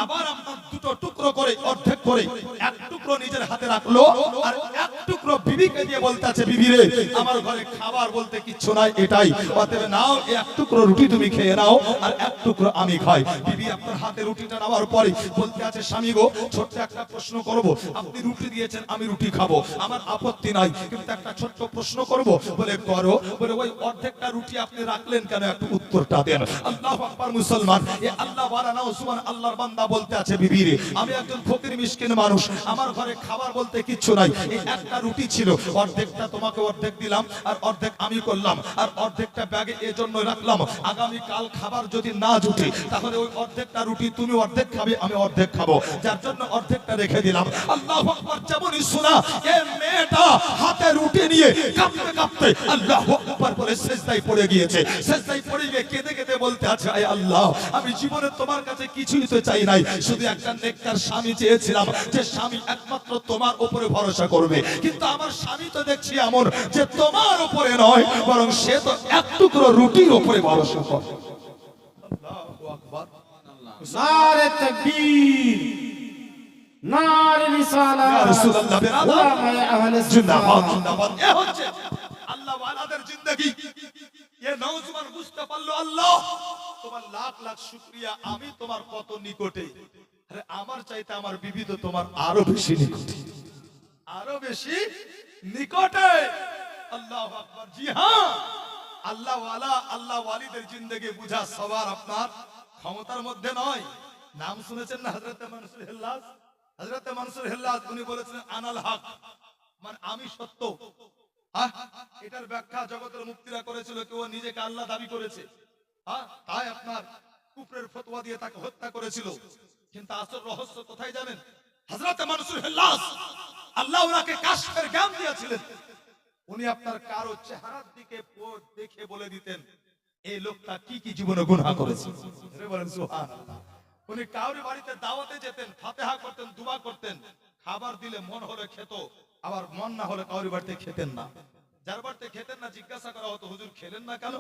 আবার আপনার 2টো টুকরো করে, অর্ধেক করে এক টুকরো নিজের হাতে রাখলো, আর এক টুকরো বিবিকে দিয়ে বলতে আছে, বিবি রে আমার ঘরে খাবার বলতে কিচ্ছু নাই, এটাই, অতএব নাও এক টুকরো রুটি তুমি খেয়ে নাও, আর এক টুকরো আমি খাই। বিবি আপনার হাতে রুটিটা নেওয়ার পরে বলতে আছে, স্বামী গো ছোট্ট একটা প্রশ্ন করব, আপনি রুটি দিয়েছেন আমি রুটি খাবো, আমার আপত্তি নাই, কিন্তু একটা ছোট্ট প্রশ্ন করব। বলে করো। বলে ওই অর্ধেকটা রুটি আপনি রাখলেন কেন, একটু উত্তরটা দেন। আল্লাহু আকবার। মুসলমান এ আল্লাহ ওয়ালা নওজওয়ান আল্লাহর বান্দা বলতে আছে, বিবি রে আমি একজন ফকির মিসকিন মানুষ, আমার ঘরে খাবার বলতে কিচ্ছু নাই, এই একটা রুটি ছিল, অর্ধেকটা তোমাকে অর্ধেক দিলাম, আর অর্ধেক আমি করলাম, আর অর্ধেকটা ব্যাগে এজন্য রাখলাম, আগামী কাল খাবার যদি না জুটে, তাহলে ওই অর্ধেকটা রুটি তুমি অর্ধেক খাবে, আমি অর্ধেক খাবো, যার জন্য অর্ধেকটা রেখে দিলাম। আল্লাহু আকবার। যেমনই শোনা, এই মেয়েটা হাতে রুটি নিয়ে কাঁপতে কাঁপতে আল্লাহু আকবার বলে সিজদায় পড়ে গিয়েছে। সিজদায় পড়ে গিয়ে কেঁদে কেঁদে বলতে আছে, আয় আল্লাহ, আমি জীবনে তোমার কাছে কিছুই তো চাই নাই, শুধু একটা নেককার স্বামী চেয়েছিলাম, যে স্বামী একমাত্র তোমার উপরে ভরসা করবে। কিন্তু আমার স্বামী তো দেখছি এমন যে তোমার উপরে নয়, বরং সে তো এক টুকরো রুটির উপরে ভরসা করে। আল্লাহু আকবার। নারে তাকবীর, নারে রিসালাত, ইয়া রাসূলুল্লাহ, উলামায়ে আহলে জিন্দাবাদ, সুন্নাহ। জিন্দাবাদ। এ হচ্ছে আল্লাহ ওয়ালাদের জিন্দেগি। এ নওজওয়ান বুঝতে পারলো, আল্লাহ তোমার লাখ লাখ শুকরিয়া, আমি তোমার কত নিকটে। আরে আমার চাইতে আমার বিবি তো তোমার আরো বেশি নিকটে, আরো বেশি নিকটে। আল্লাহু আকবার। জি হ্যাঁ, আল্লাহ ওয়ালা, আল্লাহ ওয়ালিদের জিন্দেগি বুঝা সবার আপনার ক্ষমতার মধ্যে নয়। নাম শুনেছেন না হযরত মানসুর হিল্লাজ? হযরত মানসুর হিল্লাজ উনি বলেছিলেন আনাল হক, মানে আমি সত্য। এটার ব্যাখ্যা জগতের মুক্তিরা করেছিল, কেউ নিজেকে আল্লাহ দাবি করেছে, তাই আপনার কুফরের ফতোয়া দিয়ে তাকে হত্যা করেছিল। কিন্তু আসল রহস্য কোথায় জানেন? হযরত মানসুর হিল্লাজ, আল্লাহ ওনাকে কাশফের জ্ঞান দিয়েছিলেন। উনি আপনার কারো চেহারার দিকে দেখে বলে দিতেন এই লোকটা কি কি জীবনে গুনাহ করেছে। বলেন সুবহানাল্লাহ। উনি কাউরি বাড়িতে দাওয়াতে যেতেন, ফাতিহা করতেন, দুআ করতেন, খাবার দিলে মন হলে খেত, আবার মন না হলে কাউরি বাড়িতে খেতেন না। যার বাড়িতে খেতেন না জিজ্ঞাসা করা হতো, হুজুর খেলেন না কেন?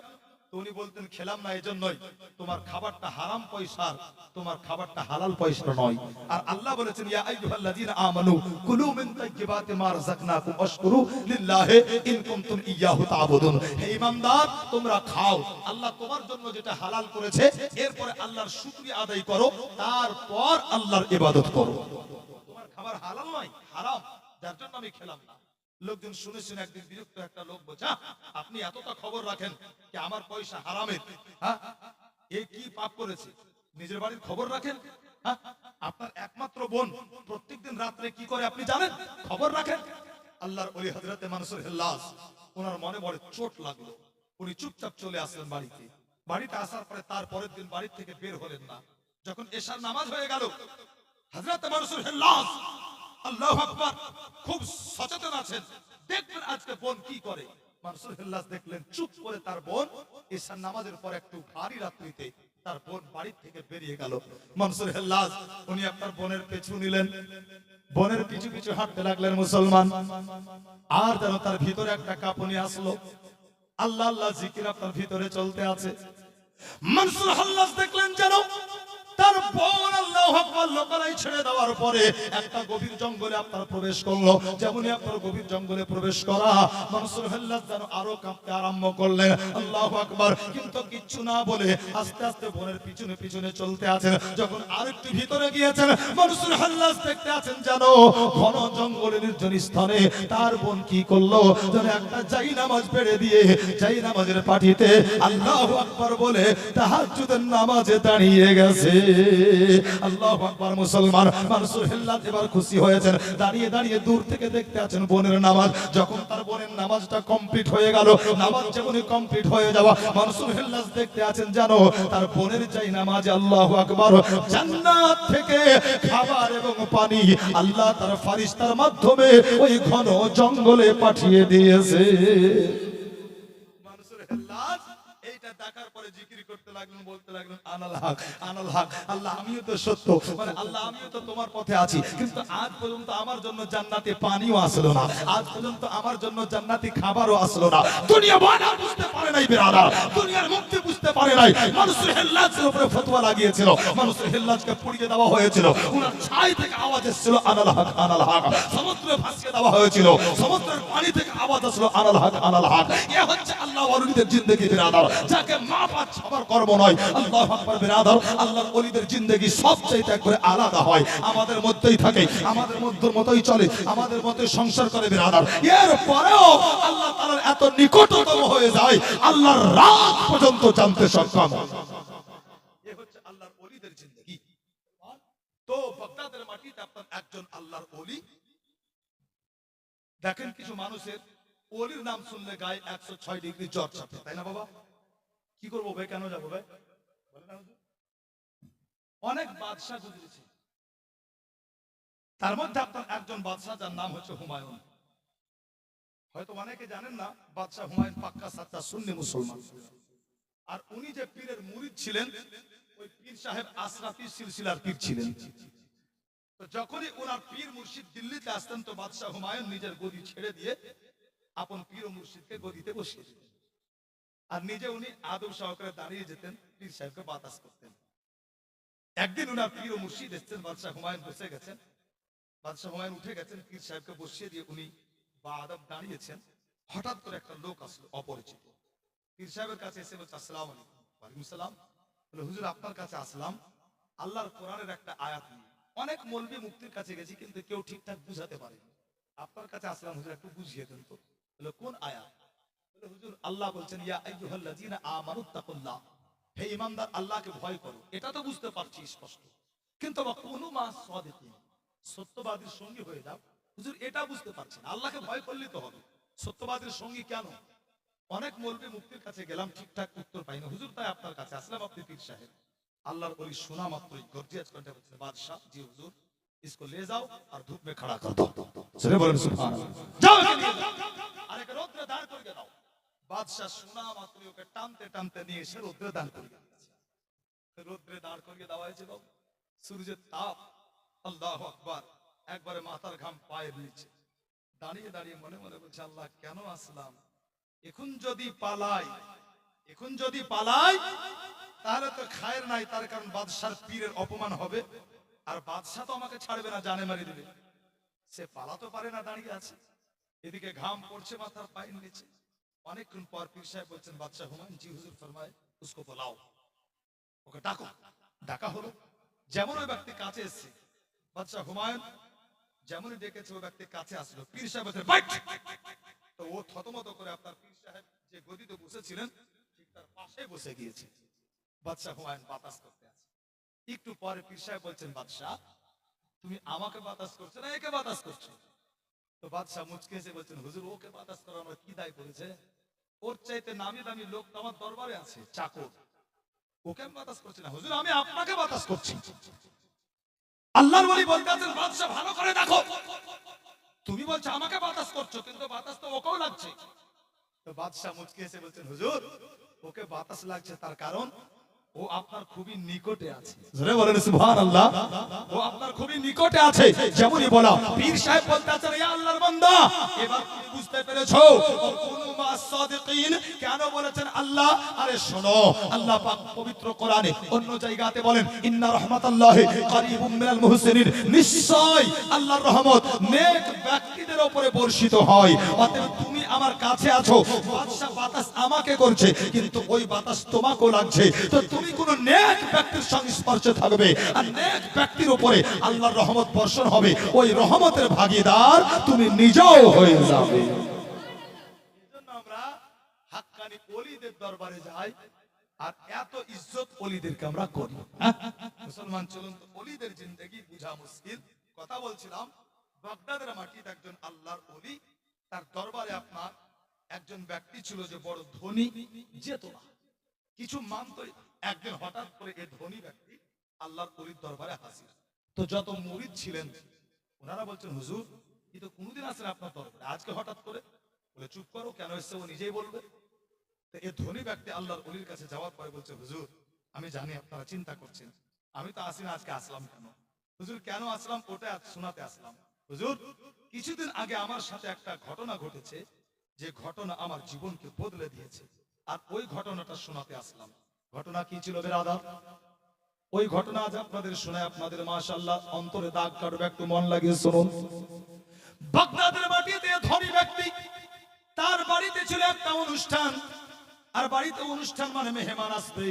তো উনি বলতেন খেলাম না এজন্যই, তোমার খাবারটা হারাম পয়সার, তোমার খাবারটা হালাল পয়সার নয়। আর আল্লাহ বলেছেন ইয়া আইয়ুহাল্লাযীনা আমানু কুলু মিন তাইয়্যিবাতি মা রাযাকনাকুম ওয়াশকুরু লিল্লাহি ইন কুনতুম ইয়্যাহু তা'বুদুন। হে ঈমানদার, তোমরা খাও, আল্লাহ তোমার জন্য যেটা হালাল করেছে, এরপরে আল্লাহর শুকরিয়া আদায় করো, তারপর আল্লাহর ইবাদত করো। তোমার খাবার হালাল নয়, হারাম, যার জন্য আমি খেলাম না। লোকজন শুনেছেন, একদিন বিরক্ত একটা লোক বলছে, আপনি এতটা খবর রাখেন যে আমার পয়সা হারামের, এ কি পাপ করেছে? নিজের বাড়ির খবর রাখেন? আপনার একমাত্র বোন প্রত্যেকদিন রাত্রে কি করে আপনি জানেন? খবর রাখেন? আল্লাহর ওলি হযরত মানসুর হিল্লাজ, ওনার মনে বড় চোট লাগলো, উনি চুপচাপ চলে আসলেন বাড়িতে। বাড়িতে আসার পরে তার পরের দিন বাড়ি থেকে বের হলেন না। যখন এশার নামাজ হয়ে গেল, হযরত মানসুর হিল্লাজ আল্লাহু আকবার খুব সচেতন আছেন, দেখবেন আজকে বোন কি করে। মানসুর হিল্লাজ দেখলেন চুপ করে তার বোন এশার নামাজের পর একটু ভারী রাত্রিতে তার বোন বাড়ি থেকে বেরিয়ে গেল। মানসুর হিল্লাজ উনি আপনার বোনের পিছু নিলেন, বোনের পিছু পিছু হাঁটতে লাগলেন মুসলমান। আর যেন তার ভিতরে একটা কাঁপুনি আসলো, আল্লাহ আল্লাহ জিকির আপনার ভিতরে চলতে আছে। মানসুর হিল্লাজ দেখলেন যেন তার বোন আল্লাহু আকবার লোকালয় ছেড়ে দেওয়ার পরে একটা গভীর জঙ্গলে আপনার প্রবেশ করলো। যেমনই আপনার গভীর জঙ্গলে প্রবেশ করা, মানসুর হিল্লাজ যেন আরো কাঁপতে আরম্ভ করলেন, আল্লাহু আকবার। কিন্তু কিচ্ছু না বলে আস্তে আস্তে বোনের পিছনে পিছনে চলতে আছেন। যখন আরেকটু ভিতরে গিয়েছেন, মানসুর হিল্লাজ দেখতে আছেন যেন ঘন জঙ্গলের নির্জন স্থানে তার বোন কি করলো, যেন একটা জায়নামাজ পেড়ে দিয়ে জায়নামাজের পাটিতে আল্লাহু আকবার বলে তাহাজ্জুদের নামাজে দাঁড়িয়ে গেছে। আল্লাহু আকবার। মুসলমান মানসুর হিল্লাজ এবার খুশি হয়েছেন, দাঁড়িয়ে দাঁড়িয়ে দূর থেকে দেখতে আছেন বোনের নামাজ। যখন তার বোনের নামাজটা কমপ্লিট হয়ে গেল, নামাজ যেমনই কমপ্লিট হয়ে যাওয়া, মানসুর হিল্লাজ দেখতে আছেন জানো তার বোনের চাই নামাজ আল্লাহু আকবার জান্নাত থেকে খাবার এবং পানি আল্লাহ তার ফারিস্তার মাধ্যমে ওই ঘন জঙ্গলে পাঠিয়ে দিয়েছে। মানসুর হিল্লাজ এইটা দেখার পরে জিকির করতে লাগলেন, বলতে লাগলেন আনাল হক, আনাল হক, আল্লাহ আমিও তো সত্য, মানে আল্লাহ আমিও তো তোমার পথে আছি, কিন্তু আজ পর্যন্ত আমার জন্য জান্নাতে পানিও আসলো না, আজ পর্যন্ত আমার জন্য জান্নাতি খাবারও আসলো না। দুনিয়া বানা বুঝতে পারে নাই বেরাদার, দুনিয়ার মুক্তি বুঝতে পারে নাই। মানসুর হিল্লাজের উপরে ফতোয়া লাগিয়েছিল, মানসুর হিল্লাজকে পুড়িয়ে দেওয়া হয়েছিল, ওনার ছাই থেকে আওয়াজ এসেছিল আনাল হক, আনাল হক। সমুদ্রে ভাসিয়ে দেওয়া হয়েছিল, সমুদ্রের পানি থেকে আওয়াজ আসলো আনাল হক, আনাল হক। এ হচ্ছে আল্লাহ ওয়ালিদের জিন্দেগি বেরাদার, যাকে মা বাপ সবার কর্ম নয়। আল্লাহু আকবার বেরাদার, আল্লাহর ওলিদের জিন্দেগি সবচেয়ে একবারে আলাদা হয়, আমাদের মধ্যেই থাকে, আমাদের মধ্যের মতোই চলে, আমাদের মতোই সংসার করে বেরাদার। এর পরেও আল্লাহ তাআলার এত নিকটতম হয়ে যায়, আল্লাহর রাত পর্যন্ত জানতে সক্ষম। এ হচ্ছে আল্লাহর ওলিদের জিন্দেগি। তো বাগদাদের মাটিতে আপনার একজন আল্লাহর ওলি, দেখেন কিছু মানুষের ওলির নাম শুনলে গায়ে 106 ডিগ্রি জ্বর চাপে, তাই না বাবা? কি করবো ভাই, কেন যাবো ভাই? অনেক বাদশাহ গুজরেছে, তার মধ্যে আপনার একজন বাদশাহ যার নাম হচ্ছে হুমায়ুন। হয়তো অনেকে জানেন না, বাদশাহ হুমায়ুন পাক্কা সাচ্চা সুন্নি মুসলমান। আর উনি যে পীরের মুরিদ ছিলেন, ওই পীর সাহেব আশরাফি সিলসিলার পীর ছিলেন। তো যখনই ওনার পীর মুর্শিদ দিল্লিতে আসতেন, তো বাদশাহ হুমায়ুন নিজের গদি ছেড়ে দিয়ে আপন পীর ও মুর্শিদকে গদিতে বসিয়ে দিতেন, আর নিজে উনি আদব সহকারে দাঁড়িয়ে যেতেন, পীর সাহেবকে বাতাস করতেন। একদিন উনার পীর ও মুর্শিদ এসেছেন, বাদশাহ হুমায়ুন বসে গেছেন, বাদশাহ হুমায়ুন উঠে গেছেন, পীর সাহেবকে বসিয়ে দিয়ে উনি বা আদব দাঁড়িয়েছেন। হঠাৎ করে একটা লোক আসলো, অপরিচিত, পীর সাহেবের কাছে এসে বলছে, আসসালামু আলাইকুম। ওয়ালাইকুম সালাম। বলে, হুজুর আপনার কাছে আসলাম আল্লাহর কোরআনের একটা আয়াত নিয়ে। অনেক মৌলবি মুফতির কাছে গেছি, কিন্তু কেউ ঠিকঠাক বুঝাতে পারেনি। আপনার কাছে আসলাম, হুজুর একটু বুঝিয়ে দেন তো। বলে, কোন আয়াত? বলে, হুজুর আল্লাহ বলছেন, ইয়া আইয়ুহাল্লাযীনা আমানুত্তাকুল্লাহ, হে ঈমানদার আল্লাহকে ভয় করো। এটা তো বুঝতে পারছি স্পষ্ট, কিন্তু ওয়াকুনু মা'আস সাদিকিন, সত্যবাদীর সঙ্গী হয়ে যাও। হুজুর এটা বুঝতে পারছি না, আল্লাহকে ভয় করলেই তো হবে, সত্যবাদীর সঙ্গী কেন? অনেক মৌলবি মুফতির কাছে গেলাম, ঠিকঠাক উত্তর পাইনি। হুজুর তাই আপনার কাছে আসলাম, আপনি পীর সাহেব। আল্লাহর ওলি শোনা মাত্রই গর্জিয়াস কণ্ঠে বলছেন, বাদশাহ জি হুজুর, इसको ले जाओ और धूप में खड़ा कर दो। सरे बोलें सुभान अल्लाह। जाओ একে নিয়ে যাও, আর একে রোদ্রে দাঁড় করিয়ে দাও। বাদশাহ শোনা মাত্রই ওকে টানতে টানতে নিয়ে এসে রোদ্রে দাঁড় করিয়ে দিয়েছে। রোদ্রে দাঁড় করিয়ে দেওয়া হয়েছে, বাবু সূর্যের তাপ, আল্লাহু আকবার, একবারে মাথার ঘাম পায়ে দিয়েছে। দাঁড়িয়ে দাঁড়িয়ে মনে মনে বলছে, আল্লাহ কেন আসলাম? এখন যদি পালাই, এখন যদি পালাই তাহলে তো খায়ের নাই, তার কারণ বাদশার পীরের অপমান হবে, আর বাদশা তো আমাকে ছাড়বে না, জানে মারি দিবে। সে পালাতে পারে না, দাঁড়িয়ে আছে। এদিকে ঘাম পড়ছে মাথার পায়ের নিচে। অনেকক্ষণ পর পীর সাহেব বলছেন, বাদশাহ হুমায়ুন জি হুজুর ফরমায়, উসকো বুলাও, ওকে ডাকো। ডাকা হলো। যেমন ওই ব্যক্তি কাছে এসেছে, বাদশাহ হুমায়ুন যেমনই ডেকেছে ওই ব্যক্তি কাছে আসলো। পীর সাহেব বলছেন, বাইট। তো ও থতমত করে আপনার পীর সাহেব যে গদিতে বসেছিলেন ঠিক তার পাশে বসে গিয়েছে। বাদশাহ হুমায়ুন বাতাস করতে আছে। একটু পরে পীর সাহেব বলছেন, বাদশাহ তুমি আমাকে বাতাস করছো না একে বাতাস করছো? তো বাদশাহ মুচকে এসে বলছেন, হুজুর ওকে বাতাস করানোর কি দায় করেছে? ওর চাইতে নামি দামি লোক তো আমার দরবারে আছে, চাকর, ওকে আমি বাতাস করছি না। হুজুর আমি আপনাকে বাতাস করছি। আল্লাহর ওলি বলতে আছেন, বাদশাহ ভালো করে দেখো, তুমি বলছো আমাকে বাতাস করছো, কিন্তু বাতাস তো ওকেও লাগছে। তো বাদশাহ মুচকে এসে বলছেন, হুজুর ওকে বাতাস লাগছে তার কারণ ও আপনার খুবই নিকটে আছে। জোরে বলেন সুবহানাল্লাহ। ও আপনার খুবই নিকটে আছে। যেমনই বলা পীর সাহেব বলতে আছেন, ইয়া আল্লাহর বান্দা এবার তুমি বুঝতে পেরেছো কুনু মা'আস সাদিকিন কেন বলেছেন আল্লাহ? আরে শোনো, আল্লাহ পাক পবিত্র কোরআনে অন্য জায়গাতে বলেন, ইন্না রাহমাতাল্লাহি কারীবুম মিনাল মুহসিনিন, নিশ্চয় আল্লাহর রহমত নেক ব্যক্তিদের উপরে বর্ষিত হয়। অতএব তুমি আমার কাছে আছো, বাদশা বাতাস আমাকে করছে, কিন্তু ওই বাতাস তোমাকেও লাগছে। তো তুমি কোন নেক ব্যক্তির সংস্পর্শে থাকবে, আর নেক ব্যক্তির উপরে আল্লাহর রহমত বর্ষণ হবে। ওই রহমতের ভাগীদার তুমি নিজেও হয়ে যাবে। এজন্য আমরা হাক্কানি ওলিদের দরবারে যাই, আর এত ইজ্জত ওলিদেরকে আমরা করি। মুসলমান চলুন তো ওলিদের জিন্দেগি বুঝা মুশকিল। কথা বলছিলাম, বাগদাদের মাটিতে একজন আল্লাহর ওলি, তার দরবারে আপনার একজন ব্যক্তি ছিল যে বড় ধনী, যেত না, কিছু মানতই। একদিন হঠাৎ করে এই ধনী ব্যক্তি আল্লাহর ওলির দরবারে হাজির। তো যত মুরিদ ছিলেন ওনারা বলছেন, হুজুর কি তো কোনোদিন আসেন আপনার দরবারে, আজকে হঠাৎ করে? বলে, চুপ করো, কেন এসছে ও নিজেই বলবে। তো এই ধনী ব্যক্তি আল্লাহর ওলির কাছে যাওয়ার পরে বলছে, হুজুর আমি জানি আপনারা চিন্তা করছেন, আমি তো আসি না, আজকে আসলাম কেন? হুজুর কেন আসলাম ওটা শোনাতে আসলাম। হুজুর কিছুদিন আগে আমার সাথে একটা ঘটনা ঘটেছে, যে ঘটনা আমার জীবনকে বদলে দিয়েছে, আর ওই ঘটনাটা শোনাতে আসলাম। ঘটনা কি ছিল বেরাদার? ওই ঘটনা আজ আপনাদের শোনায় আপনাদের মাশাআল্লাহ অন্তরে দাগ কাটবে, একটু মন লাগিয়ে শুনুন। বাগদাদের মাটিতে ধনী ব্যক্তি, তার বাড়িতে ছিল একটা অনুষ্ঠান, আর বাড়িতে অনুষ্ঠান মানে মেহমান আসবে,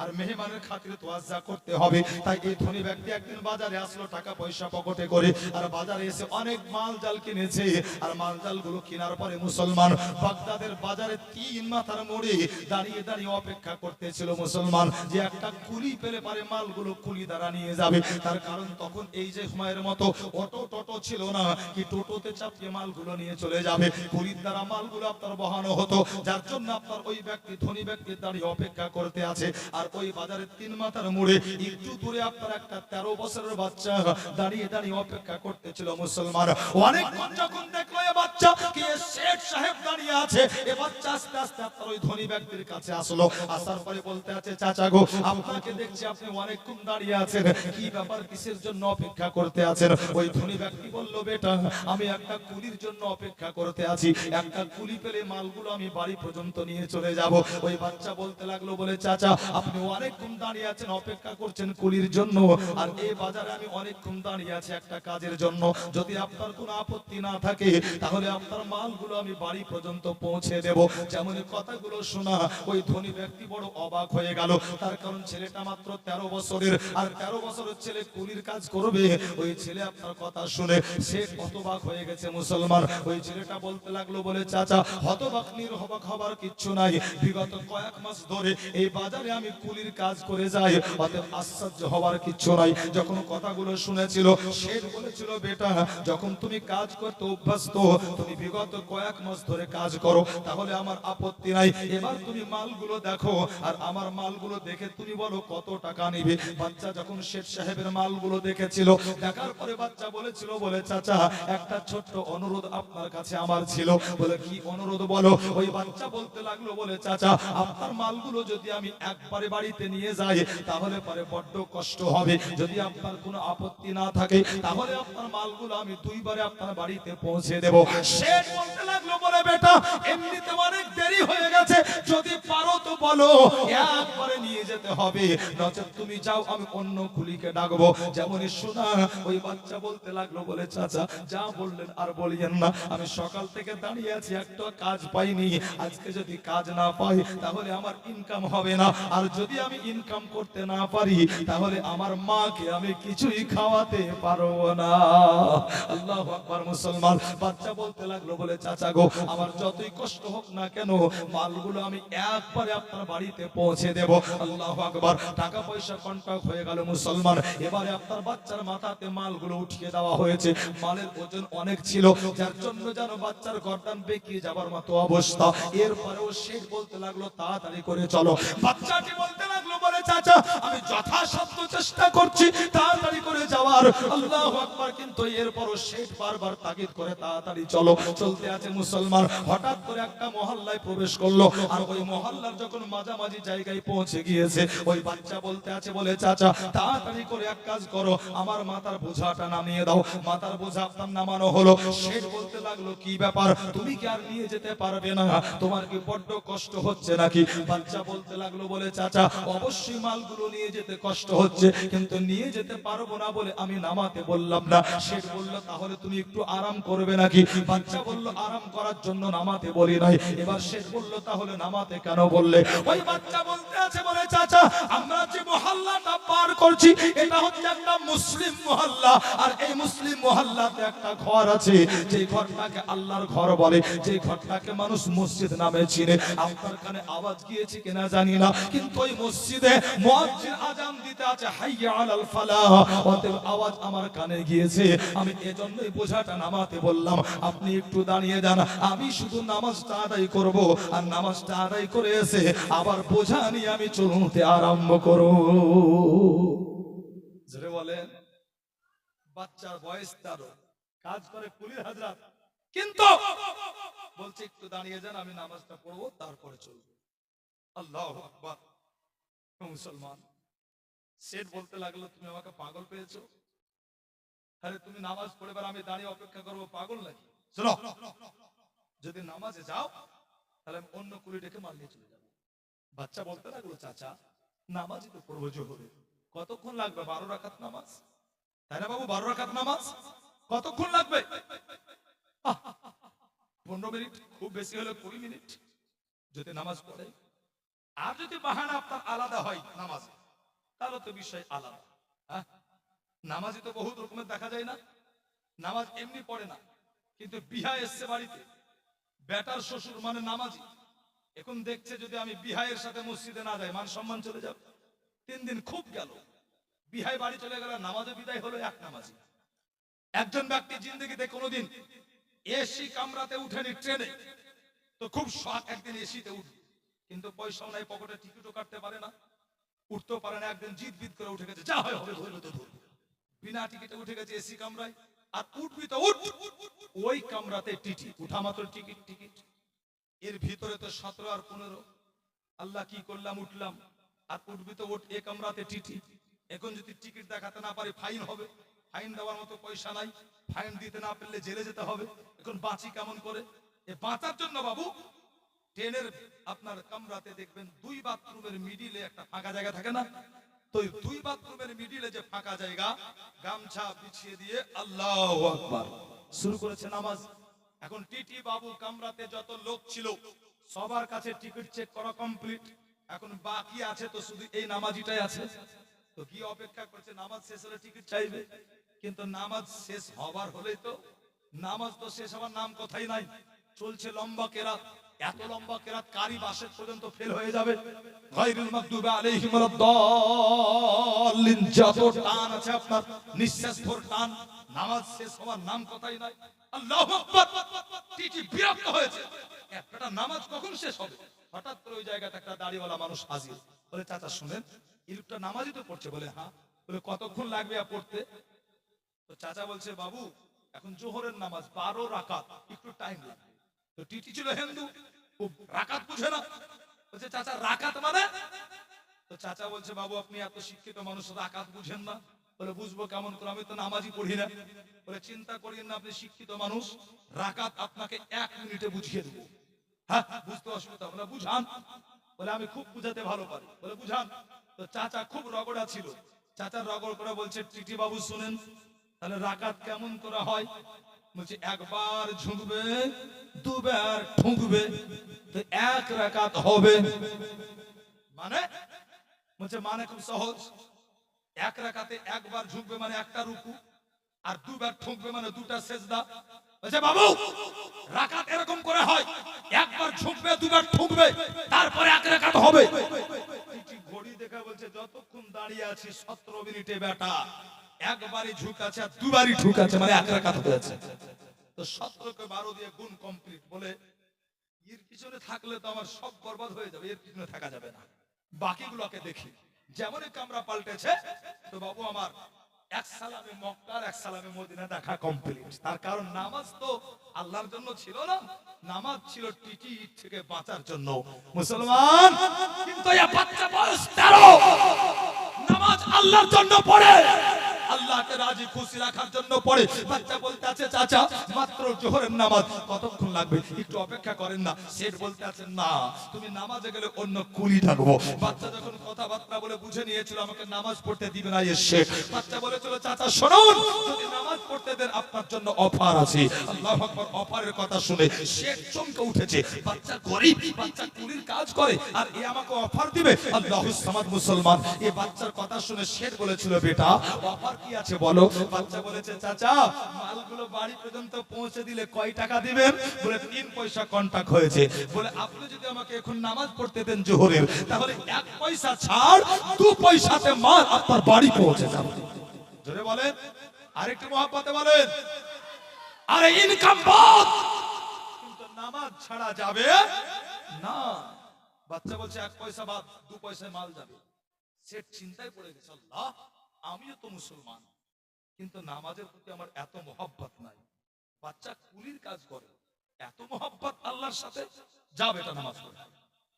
আর মেহমানের খাতিরে তোয়াজ্জা করতে হবে। তাই এই ধনী ব্যক্তি একদিন বাজারে আসলো টাকা পয়সা পকেটে করে, আর বাজারে এসে অনেক মাল জাল কিনেছে। আর মাল জাল গুলো কেনার পরে মুসলমান বাগদাদের বাজারে 3 মাথার মোড়ে দাঁড়িয়ে দাঁড়িয়ে অপেক্ষা করতেছিল মুসলমান, যে একটা কুলি পেলে পারে মালগুলো কুলি দ্বারা নিয়ে যাবে। তার কারণ তখন এই যে সময়ের মতো অটো টোটো ছিল না, কি টোটোতে চাপিয়ে মালগুলো নিয়ে চলে যাবে, কুলির দ্বারা মালগুলো আপনার বহানো হতো। যার জন্য আপনার ওই ব্যক্তি ধনী ব্যক্তি দাঁড়িয়ে অপেক্ষা করতে আছে। আর ওই বাজারে 3 মাথার মোড়ে একটু দূরে আপনার একটা 13 বছরের বাচ্চা দাঁড়িয়ে দাঁড়িয়ে অপেক্ষা করতেছিল মুসলমান। অনেকক্ষণ যখন দেখলো এ বাচ্চা বাচ্চা কি শেঠ সাহেব দাঁড়িয়ে আছে। এ বাচ্চা আস্তে আস্তে আপনার ওই ধনী ব্যক্তির কাছে আসলো। আসার পরে বলতে আছে, চাচা গো, আপনাকে দেখছি আপনি অনেকক্ষণ দাঁড়িয়ে আছেন, কি ব্যাপার, কিসের জন্য অপেক্ষা করতে আছেন? ওই ধনী ব্যক্তি বলল, বেটা আমি একটা কুলির জন্য অপেক্ষা করতে আছি, একটা কুলি পেলে মালগুলো আমি বাড়ি পর্যন্ত নিয়ে চলে যাব। ওই বাচ্চা বলতে লাগলো, বলে চাচা আপনি অনেকক্ষণ দাঁড়িয়ে আছেন, অপেক্ষা করছেন কুলির জন্য, আর এই বাজারে আমি অনেকক্ষণ দাঁড়িয়ে আছি একটা কাজের জন্য। যদি আপনার কোনো আপত্তি না থাকে তাহলে আপনার মালগুলো আমি বাড়ি পর্যন্ত পৌঁছে দেব। যেমন কথাগুলো শোনা ওই ধনী ব্যক্তি বড় অবাক হয়ে গেল। তার কারণ ছেলেটা মাত্র 13 বছরের, আর 13 বছরের ছেলে কুলির কাজ করবে। ওই ছেলে আপনার কথা শুনে সে হতবাক হয়ে গেছে মুসলমান। ওই ছেলেটা বলতে লাগলো, বলে চাচা হতবাক নির্হবাক হবার কিচ্ছু নাই, বিগত কয়েক মাস ধরে এই বাজারে আমি কুলির কাজ করে যাই, অতএব আশ্চর্য হবার কিচ্ছু নাই। যখন কথাগুলো শুনেছিল সে বলেছিল, বেটা যখন তুমি কাজ করতে অভ্যস্ত, তুমি বিগত কয়েক মাস ধরে কাজ করো, তাহলে আমার আপত্তি নাই। এবার তুমি মালগুলো দেখো, আর আমার মালগুলো দেখে তুমি বলো কত টাকা নিবে। বাচ্চা যখন শেঠ সাহেবের মালগুলো দেখেছিল, দেখার পরে বাচ্চা বলেছিল, বলে চাচা একটা ছোট্ট অনুরোধ আপনার কাছে আমার ছিল। বলে কি অনুরোধ বলো? ওই বাচ্চা বলতে লাগলো, বলে চাচা আপনার মালগুলো যদি আমি একবারে বাড়িতে নিয়ে যাই তাহলে পরে বড্ড কষ্ট হবে। যদি আপনার কোনো আপত্তি না থাকে তাহলে আপনার মালগুলো আমি দুইবারে আপনার বাড়িতে পৌঁছে দেব। শেঠ বলতে লাগলো, বলে বেটা এমনিতে অনেক দেরি হয়ে গেছে, যদি পারো তো বলো একবারে নিয়ে যেতে হবে, নচেত তুমি যাও, আমি অন্য কুলিকে ডাকবো। যেমনই শোনা ওই বাচ্চা বলতে লাগলো, বলে চাচা যা বললেন আর বলিয়েন না, আমি সকাল থেকে দাঁড়িয়ে আছি, একটা কাজ পাইনি, আজকে যদি কাজ না পাই তাহলে আমার ইনকাম হবে না, আর যদি আমি ইনকাম করতে না পারি তাহলে আমার মাকে আমি কিছুই খাওয়াতে পারবো না। আল্লাহু আকবার মুসলমান। বাচ্চা বলতে লাগলো, বলে চাচা গো, আমার যতই কষ্ট হোক না কেন মালগুলো আমি একবারে আপনার বাড়িতে পৌঁছে দেব। আল্লাহু আকবার। টাকা পয়সা কন্ট্রাক্ট হয়ে গেল মুসলমান। এবারে আপনার বাচ্চার মাথাতে মালগুলো উঠিয়ে দেওয়া হয়েছে। মালের ওজন অনেক ছিল, যার জন্য যেন বাচ্চার গর্দান বেঁকিয়ে যাবার মতো অবস্থা। এরপরেও শেখ বলতে লাগলো, তাড়াতাড়ি করে চলো। বাচ্চাটি বলতে লাগলো, বলে চাচা আমি যথাসাধ্য চেষ্টা করছি তাড়াতাড়ি করে যাওয়ার। আল্লাহু আকবার। কিন্তু এরপরও শেখ বারবার তাগিদ করে, তাড়াতাড়ি চলো। চলতে আছে মুসলমান। হঠাৎ করে একটা মহল্লায় প্রবেশ করলো, আর ওই মহল্লার যখন মাঝামাঝি জায়গায় পৌঁছে গিয়েছে, ওই বাচ্চা বলতে আছে, বলে চাচা তাড়াতাড়ি করে এক কাজ করো, আমার মাথার বোঝাটা নামিয়ে দাও। মাথার বোঝা আপনার নামানো হলো। শেখ বলতে লাগলো, কি ব্যাপার, তুমি কি আর নিয়ে যেতে পারবে না? তোমার কি বড্ড কষ্ট হচ্ছে নাকি? বাচ্চা বলতে লাগলো, বলে চাচা অবশ্যই মালগুলো নিয়ে যেতে কষ্ট হচ্ছে, কিন্তু নিয়ে যেতে পারবো না বলে আমি নামাতে বললাম না। শেখ বলল, তাহলে তুমি একটু আরাম করবে নাকি? বাচ্চা বলল, আরাম করার জন্য নামাতে বলি নাই। এবার শেখ বলল, তাহলে নামাতে কেন বললে? ওই বাচ্চা বলতে আছে, বলে চাচা আমরা যে মহল্লাটা পার করছি এটা হচ্ছে একটা মুসলিম মহল্লা, আর এই মুসলিম মহল্লাতে একটা ঘর আছে, যে ঘরটাকে আল্লাহর ঘর বলে, যে ঘরটাকে মানুষ মসজিদ নামে চিনে। আপনার কানে আওয়াজ গিয়েছে কিনা জানি না, কিন্তু ওই মসজিদে মুয়াজ্জিন আযান দিতে আছে, হাইয়া আলাল ফালাহ, অতএব আওয়াজ আমার কানে গিয়েছে। আমি এজন্যই বোঝাটা নামাতে বললাম, আপনি একটু দাঁড়িয়ে যান, আমি শুধু নামাজটা আদায় করব, আর নামাজটা আদায় করে এসে আবার বোঝা নিয়ে আমি চলতে আরম্ভ করব। জোরে বলেন। বাচ্চার বয়স 13, কাজ করে কুলির হাজরাত, কিন্তু বলছে একটু দাঁড়িয়ে যান, আমি নামাজটা পড়বো তারপরে চলবো। আল্লাহু আকবার। মুসলমান। শেঠ বলতে লাগলো, তুমি আমাকে পাগল পেয়েছো? আরে তুমি নামাজ পড়ে এবার আমি দাঁড়িয়ে অপেক্ষা করবো, পাগল নাকি? শোনো, যদি নামাজে যাও তাহলে আমি অন্য কুলি ডেকে মাল নিয়ে চলে যাবো। বাচ্চা বলতে লাগলো, চাচা নামাজই তো পড়বো জোহরে, কতক্ষণ লাগবে? 12 রাকাত নামাজ, তাই না বাবু? 12 রাকাত নামাজ কতক্ষণ লাগবে? 15 মিনিট, খুব বেশি হলে 20 মিনিট যদি নামাজ পড়ে। আর যদি বাহানা আপনার আলাদা হয় নামাজ, তাহলে তো বিষয় আলাদা। হ্যাঁ, নামাজি তো বহুত রকমের দেখা যায় না, নামাজ এমনি পড়ে না, কিন্তু বিহা এসছে বাড়িতে, বেটার শ্বশুর মানে নামাজি, এখন দেখছে যদি আমি বিহায়ের সাথে মসজিদে না যাই মান সম্মান চলে যাবে। 3 দিন খুব গেল, বিহাই বাড়ি চলে গেল, নামাজে বিদায় হলো এক নামাজি। একজন ব্যক্তি জিন্দগিতে কোনোদিন এসি কামরাতে উঠেনি, ট্রেনে তো খুব শখ একদিন এসিতে উঠবে, কিন্তু পয়সাও নাই, পকেটে টিকিটও কাটতে পারে না, উঠতেও পারে না। একদিন জিদ বিদ করে উঠে গেছে, যা হয় হবে, ধরবে তো ধরবে। বিনা টিকিটে উঠে গেছে এসি কামরায়, আর উঠবি তো উঠ, ওই কামরাতে টিটি, উঠা মাত্র টিকিট টিকিট। এর ভিতরে তো 17 আর 15। আল্লাহ কি করলাম, উঠলাম আর উঠবি তো উঠ, এ কামরাতে টিটি। এখন যদি টিকিট দেখাতে না পারি ফাইন হবে, ফাইন দেওয়ার মতো পয়সা নাই, ফাইন দিতে না পারলে জেলে যেতে হবে। এখন বাঁচি কেমন করে? এ বাঁচার জন্য বাবু ট্রেনের আপনার কামরাতে দেখবেন 2 বাথরুমের মিডিলে একটা ফাঁকা জায়গা থাকে না? তো 2 বাথরুমের মিডিলে যে ফাঁকা জায়গা, গামছা বিছিয়ে দিয়ে আল্লাহু আকবার শুরু করেছে নামাজ। এখন টিটি বাবু কামরাতে যত লোক ছিল সবার কাছে টিকিট চেক করা কমপ্লিট। এখন বাকি আছে তো শুধু এই নামাজিটাই আছে। তো কি অপেক্ষা করছে? নামাজ শেষ হলে টিকিট চাইবে, কিন্তু নামাজ শেষ হবার হলেই তো, নামাজ তো শেষ হওয়ার নাম কথাই নাই। চলছে লম্বা কেরাত, এত লম্বা কেরাত কারি বাসের পর্যন্ত ফেল হয়ে যাবে। গায়রুল মাগদুবি আলাইহিম ওয়ালাদ-দাল্লিন, যত টান আছে আপনার নিঃশ্বাস ভর টান, নামাজ শেষ হওয়ার নাম কথাই নাই। আল্লাহু আকবার। টিটি বিরক্ত হয়েছে, একটা নামাজ কখন শেষ হবে? হঠাৎ করে ওই জায়গাতে একটা দাড়িওয়ালা মানুষ হাজির। বলে চাচা শুনেন, এই লোকটা নামাজই তো পড়ছে। বলে হ্যাঁ। বলে কতক্ষণ লাগবে পড়তে? তো চাচা বলছে বাবু এখন জোহরের নামাজ 12 রাকাত, একটু টাইম লাগবে। তো টিটি ছিল হিন্দু, ও রাকাত বুঝে না। বলছে চাচা রাকাত মানে? তো চাচা বলছে বাবু আপনি এত শিক্ষিত মানুষ, রাকাত বুঝেন না? বলে বুঝবো কেমন করে, আমি তো নামাজই পড়ি না। বলে চিন্তা করিয়েন না, আপনি শিক্ষিত মানুষ, রাকাত আপনাকে 1 মিনিটে বুঝিয়ে দেবো। হ্যাঁ বুঝতে অসুবিধা হবে না, বুঝান। বলে আমি খুব বুঝাতে ভালো পারি। বলে বুঝান। তো চাচা খুব রগড়া ছিল, চাচার রগড় করে বলছে টিটি বাবু শুনেন, তাহলে রাকাত কেমন করে হয়? বলছে একবার ঝুঁকবে, দুবার ঠুকবে, তো 1 রাকাত হবে। মানে? বলছে মানে খুব সহজ, 1 রাকাতে একবার ঝুঁকবে মানে একটা রুকু, আর 2বার ঠুকবে মানে 2টা সেজদা। বলছে বাবু রাকাত এরকম করে হয়, একবার ঝুঁকবে, 2বার ঠুকবে, তারপরে 1 রাকাত হবে। ঘড়ি দেখা বলছে যতক্ষণ দাঁড়িয়ে আছি 17 মিনিটে বেটা একবারই ঝুঁকাছে আর 2বারই ঠুকাছে, মানে 1 রাকাত হয়েছে। তো 17 কে 12 দিয়ে গুণ কমপ্লিট। বলে এর পিছনে থাকলে তো আমার সব বরবাদ হয়ে যাবে, এর পিছনে থাকা যাবে না, বাকিগুলোকে দেখি। যেমনই কামরা পাল্টেছে, তো বাবু আমার 1 সালামে মক্কার 1 সালামে মদিনা দেখা কমপ্লিট। তার কারণ নামাজ তো আল্লাহর জন্য ছিল না, নামাজ ছিল টিটি থেকে বাঁচার জন্য। মুসলমান কিন্তু এই বাচ্চা বয়স 13, নামাজ আল্লাহর জন্য পড়ে, আল্লাহকে রাজি খুশি রাখার জন্য পড়ে। বাচ্চা বলতে আছে চাচা মাত্র জোহরের নামাজ, কতক্ষণ লাগবে একটু অপেক্ষা করেন না। শেঠ বলতে আছে না তুমি নামাজে গেলে অন্য কুলি থাকবো। বাচ্চা যখন কথাবার্তা বলে বুঝে নিয়েছিল আমাকে নামাজ পড়তে দিবে না, শেঠ বাচ্চা বলেছিল চাচা শুনুন যদি নামাজ পড়তে দেন আপনার জন্য অফার আছে। আল্লাহু আকবার। অফারের কথা শুনে শেঠ চমকে উঠেছে, বাচ্চা গরিব, বাচ্চা কুলির কাজ করে আর এ আমাকে অফার দিবে। আল্লাহুস সামাদ। মুসলমান এই বাচ্চার কথা শুনে শেঠ বলেছিল বেটা অফার কি আছে বলো? বাচ্চা বলেছে চাচা মালগুলো বাড়ি পর্যন্ত পৌঁছে দিলে কয় টাকা দিবেন? বলে 3 পয়সা কন্টাক্ট হয়েছে। বলে আপনি যদি আমাকে এখন নামাজ পড়তে দেন জোহরের, তাহলে 1 পয়সা ছাড় 2 পয়সাতে মাল আপনার বাড়ি পৌঁছে যাবে। জোরে বলেন, আরেকটু মহব্বতে বলেন। আরে ইনকাম বাদ, কিন্তু নামাজ ছাড়া যাবে না। বাচ্চা বলছে 1 পয়সা বাদ 2 পয়সায় মাল যাবে। সেট চিন্তায় পড়ে গেছে, আল্লাহ আমিও তো মুসলমান, কিন্তু নামাজের প্রতি আমার এত মহব্বত নাই। বাচ্চা কুলির কাজ করে, এত মহব্বত আল্লাহর সাথে, যাবে এটা নামাজ পড়ে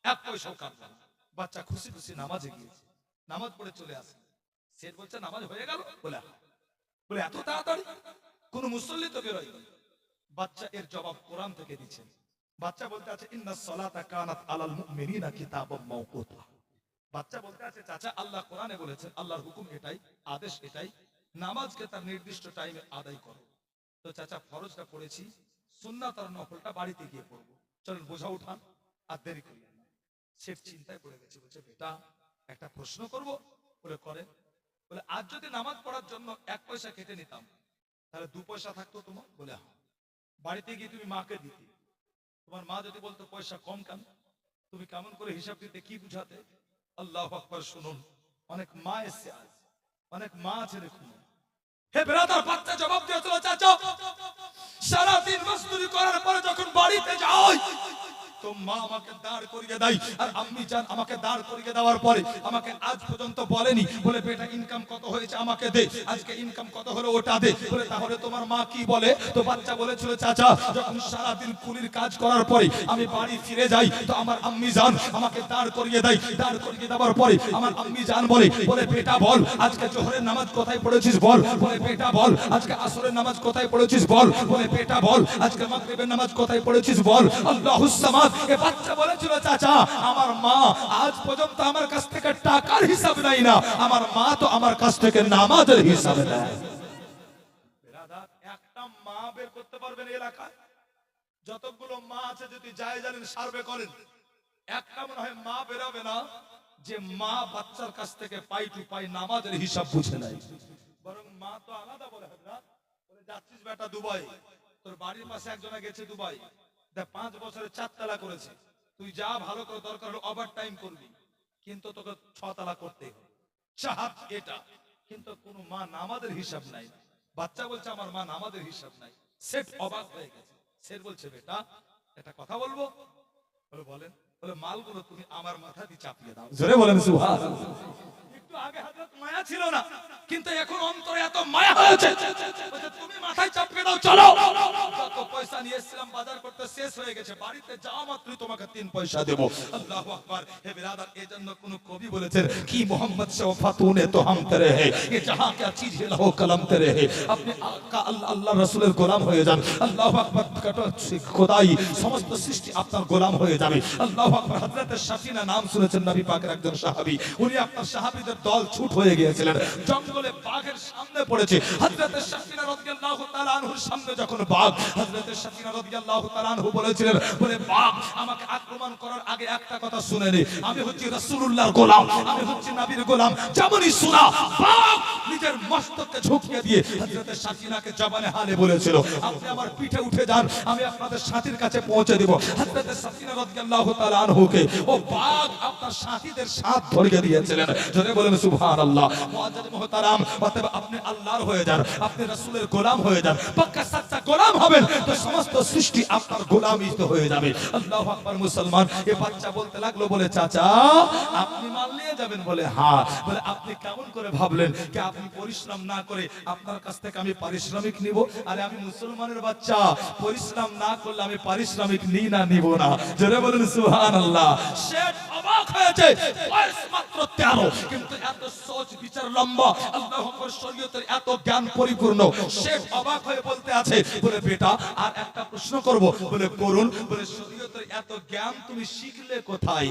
1 পয়সাও কাটবে না। বাচ্চা খুশি খুশি নামাজে গিয়েছে, নামাজ পড়ে চলে আসে। সেট বলছে নামাজ হয়ে গেল? বলে বলে এত তাড়াতাড়ি, কোন মুসল্লি তো বেরোয়। বাচ্চা এর জবাব কোরআন থেকে দিচ্ছে। বাচ্চা বলতে আছে ইন্নাস সালাতা কানাত আলাল মুমিনিনা কিতাবাম মাওকুতা। বাচ্চা বলতে আছে চাচা আল্লাহ কোরআনে বলেছেন, আল্লাহর হুকুম এটাই, আদেশ এটাই, নামাজকে তার নির্দিষ্ট টাইমে আদায় করো। তো চাচা ফরজটা পড়েছি, সুন্নাত আর নফলটা বাড়িতে গিয়ে পড়বো, চলুন বোঝা উঠান আর দেরি করিয়েন না। শেখ চিন্তায় পড়ে গেছে, বলছে বেটা একটা প্রশ্ন করব। বলে করে। বলে আজ যদি নামাজ পড়ার জন্য 1 পয়সা কেটে নিতাম তাহলে 2 পয়সা থাকতো তোমার? বলে হ্যাঁ। বাড়িতে গিয়ে তুমি মাকে দিতে, তোমার মা যদি বলতো পয়সা কম কেন, তুমি কেমন করে হিসাব দিতে, কি বুঝাতে? আল্লাহু আকবার। শুনুন অনেক মা এসে আজ, অনেক মা আছে দেখুন। হে ব্রাদার, বাচ্চা জবাব দিয়েছিল চাচা সারা দিন মজদুরি করার পরে যখন বাড়িতে যাই তো মা আমাকে দাঁড় করিয়ে দেয় আর আম্মি জান আমাকে দাঁড় করিয়ে দেওয়ার পরে আমাকে আজ পর্যন্ত বলেনি, বলে বেটা ইনকাম কত হয়েছে আমাকে দে, আজকে ইনকাম কত হলো ওটা দে। বলে তাহলে তোমার মা কি বলে? তো বাচ্চা বলেছিল চাচা যখন সারাদিন কুলির কাজ করার পরে আমি বাড়ি ফিরে যাই তো আমার আম্মি জান আমাকে দাঁড় করিয়ে দেয়। দাঁড় করিয়ে দেওয়ার পরে আমার আম্মি জান বলে বেটা বল আজকে জোহরের নামাজ কোথায় পড়েছিস বল। বলে বেটা বল আজকে আসরের নামাজ কোথায় পড়েছিস বল। বলে বেটা বল আজকে মাগরিবের নামাজ কোথায় পড়েছিস বল। আল্লাহুস সামাদ। এ বাচ্চা বলেছিল চাচা আমার মা আজ পর্যন্ত আমার কাছ থেকে টাকার হিসাব নাই না, আমার মা তো আমার কাছ থেকে নামাজের হিসাব নেয়। বিরাদার একটা মা বের করতে পারবেন এলাকায়? যতগুলো মা আছে যদি যায় জানেন সার্ভে করেন, একটা মনে হয় মা বেরোবে না যে মা বাচ্চার কাছ থেকে পাই টু পাই নামাজের হিসাব বুঝে নাই। বরং মা তো আলাদা বলে বলে যাচ্ছিস বেটা দুবাই, তোর বাড়ির পাশে একজনা গেছে দুবাই, দেখ 5 বছরে 4 তালা করেছে, তুই যা ভালো করে দরকার হলো ওভার টাইম করবি, কিন্তু তোকে 6 তালা করতে হবে, চাহাত এটা। কিন্তু কোন মা নামাজের হিসাব নাই। বাচ্চা বলছে আমার মা নামাজের হিসাব নাই। সেট অবাক হয়ে গেছে। সেট বলছে বেটা একটা কথা বলবো। বলে বলেন। বলে মালগুলো তুমি আমার মাথা দিয়ে চাপিয়ে দাও। জোরে বলেন সুবহানাল্লাহ। একটু আগে হযরত মায়া ছিল না, কিন্তু এখন অন্তরে এত মায়া হয়েছে। বলছে তুমি মাথায় চাপিয়ে দাও চলো। যত পয়সা নিয়ে এসেছিলাম বাজার করতে শেষ হয়ে গেছে, বাড়িতে যাওয়া মাত্রই তোমাকে 3 পয়সা দেব। আল্লাহু আকবার। হে বিরাদার এজন্য কোন কবি বলেছেন কি মোহাম্মদ সে ওয়াফাতুনে তো হাম তেরে হে, ये जहां क्या चीज है लहो कलम तेरे है। আপনি আকা আল্লাহ রাসূলের গোলাম হয়ে যান। আল্লাহু আকবার। খোদাই সমস্ত সৃষ্টি আপনার গোলাম হয়ে যাবে। আল্লাহু আকবার। হযরত শাফিনা নাম শুনেছেন নবী পাকের একজন সাহাবী, উনি আপনার সাহাবীদের দল ছুট হয়ে গিয়েছিলেন, জঙ্গলে বাঘের সামনে পড়েছে। হযরত শাফিনা রাদিয়াল্লাহু তাআলা আনহুর সামনে যখন বাঘ, হযরত শাফিনা রাদিয়াল্লাহু তাআলা আনহু বলেছিলেন বলে বাঘ আমাকে আক্রমণ করার আগে একটা কথা শুনে নে, আমি হচ্ছি রাসূলুল্লাহর গোলাম, আমি হচ্ছি নবীর গোলাম। যেমনই শোনা বাঘ নিজের মস্তককে ঝুঁকিয়ে দিয়ে হযরত শাফিনাকে জবানে হালে বলেছিল আপনি আমার পিঠে উঠে যান, আমি আপনাদের সাথীর কাছে পৌঁছে দেব। হযরত শাফিনা রাদিয়াল্লাহু তাআলা আনহুকে ও বাঘ আপনার সাথীদের সাথ ধরিয়ে দিয়েছিলেন। জোরে বলেন সুবহানাল্লাহ। মুআজ্জাজ মুহতারাম, অতএব আপনি আল্লাহর হয়ে যান, আপনি রাসূলের গোলাম হয়ে যান, পাক্কা সচ্চা গোলাম হবেন তো সমস্ত সৃষ্টি আপনার গোলামিত হয়ে যাবে। আল্লাহু আকবার। মুসলমান এ বাচ্চা বলতে লাগলো বলে চাচা আপনি মাল নিয়ে যাবেন? বলে হ্যাঁ। বলে আপনি কেমন করে ভাবলেন যে আপনি পরিশ্রম না করে আপনার কাছ থেকে আমি পারিশ্রমিক নিব? আরে আমি মুসলমানের বাচ্চা, পরিশ্রম না করলে আমি পারিশ্রমিক নিই না, নিব না। জোরে বলেন সুবহানাল্লাহ। শেখ অবাক হয়েছে, বয়স মাত্র 13, কিন্তু এত সোচ বিচার লম্বা, আল্লাহু আকবার, শরীয়তের এত জ্ঞান পরিপূর্ণ। শেখ অবাক হয়ে বলতে আছে বলে বেটা আর একটা প্রশ্ন করব। বলে করুন। বলে শরীয়তের এত জ্ঞান তুমি শিখলে কোথায়?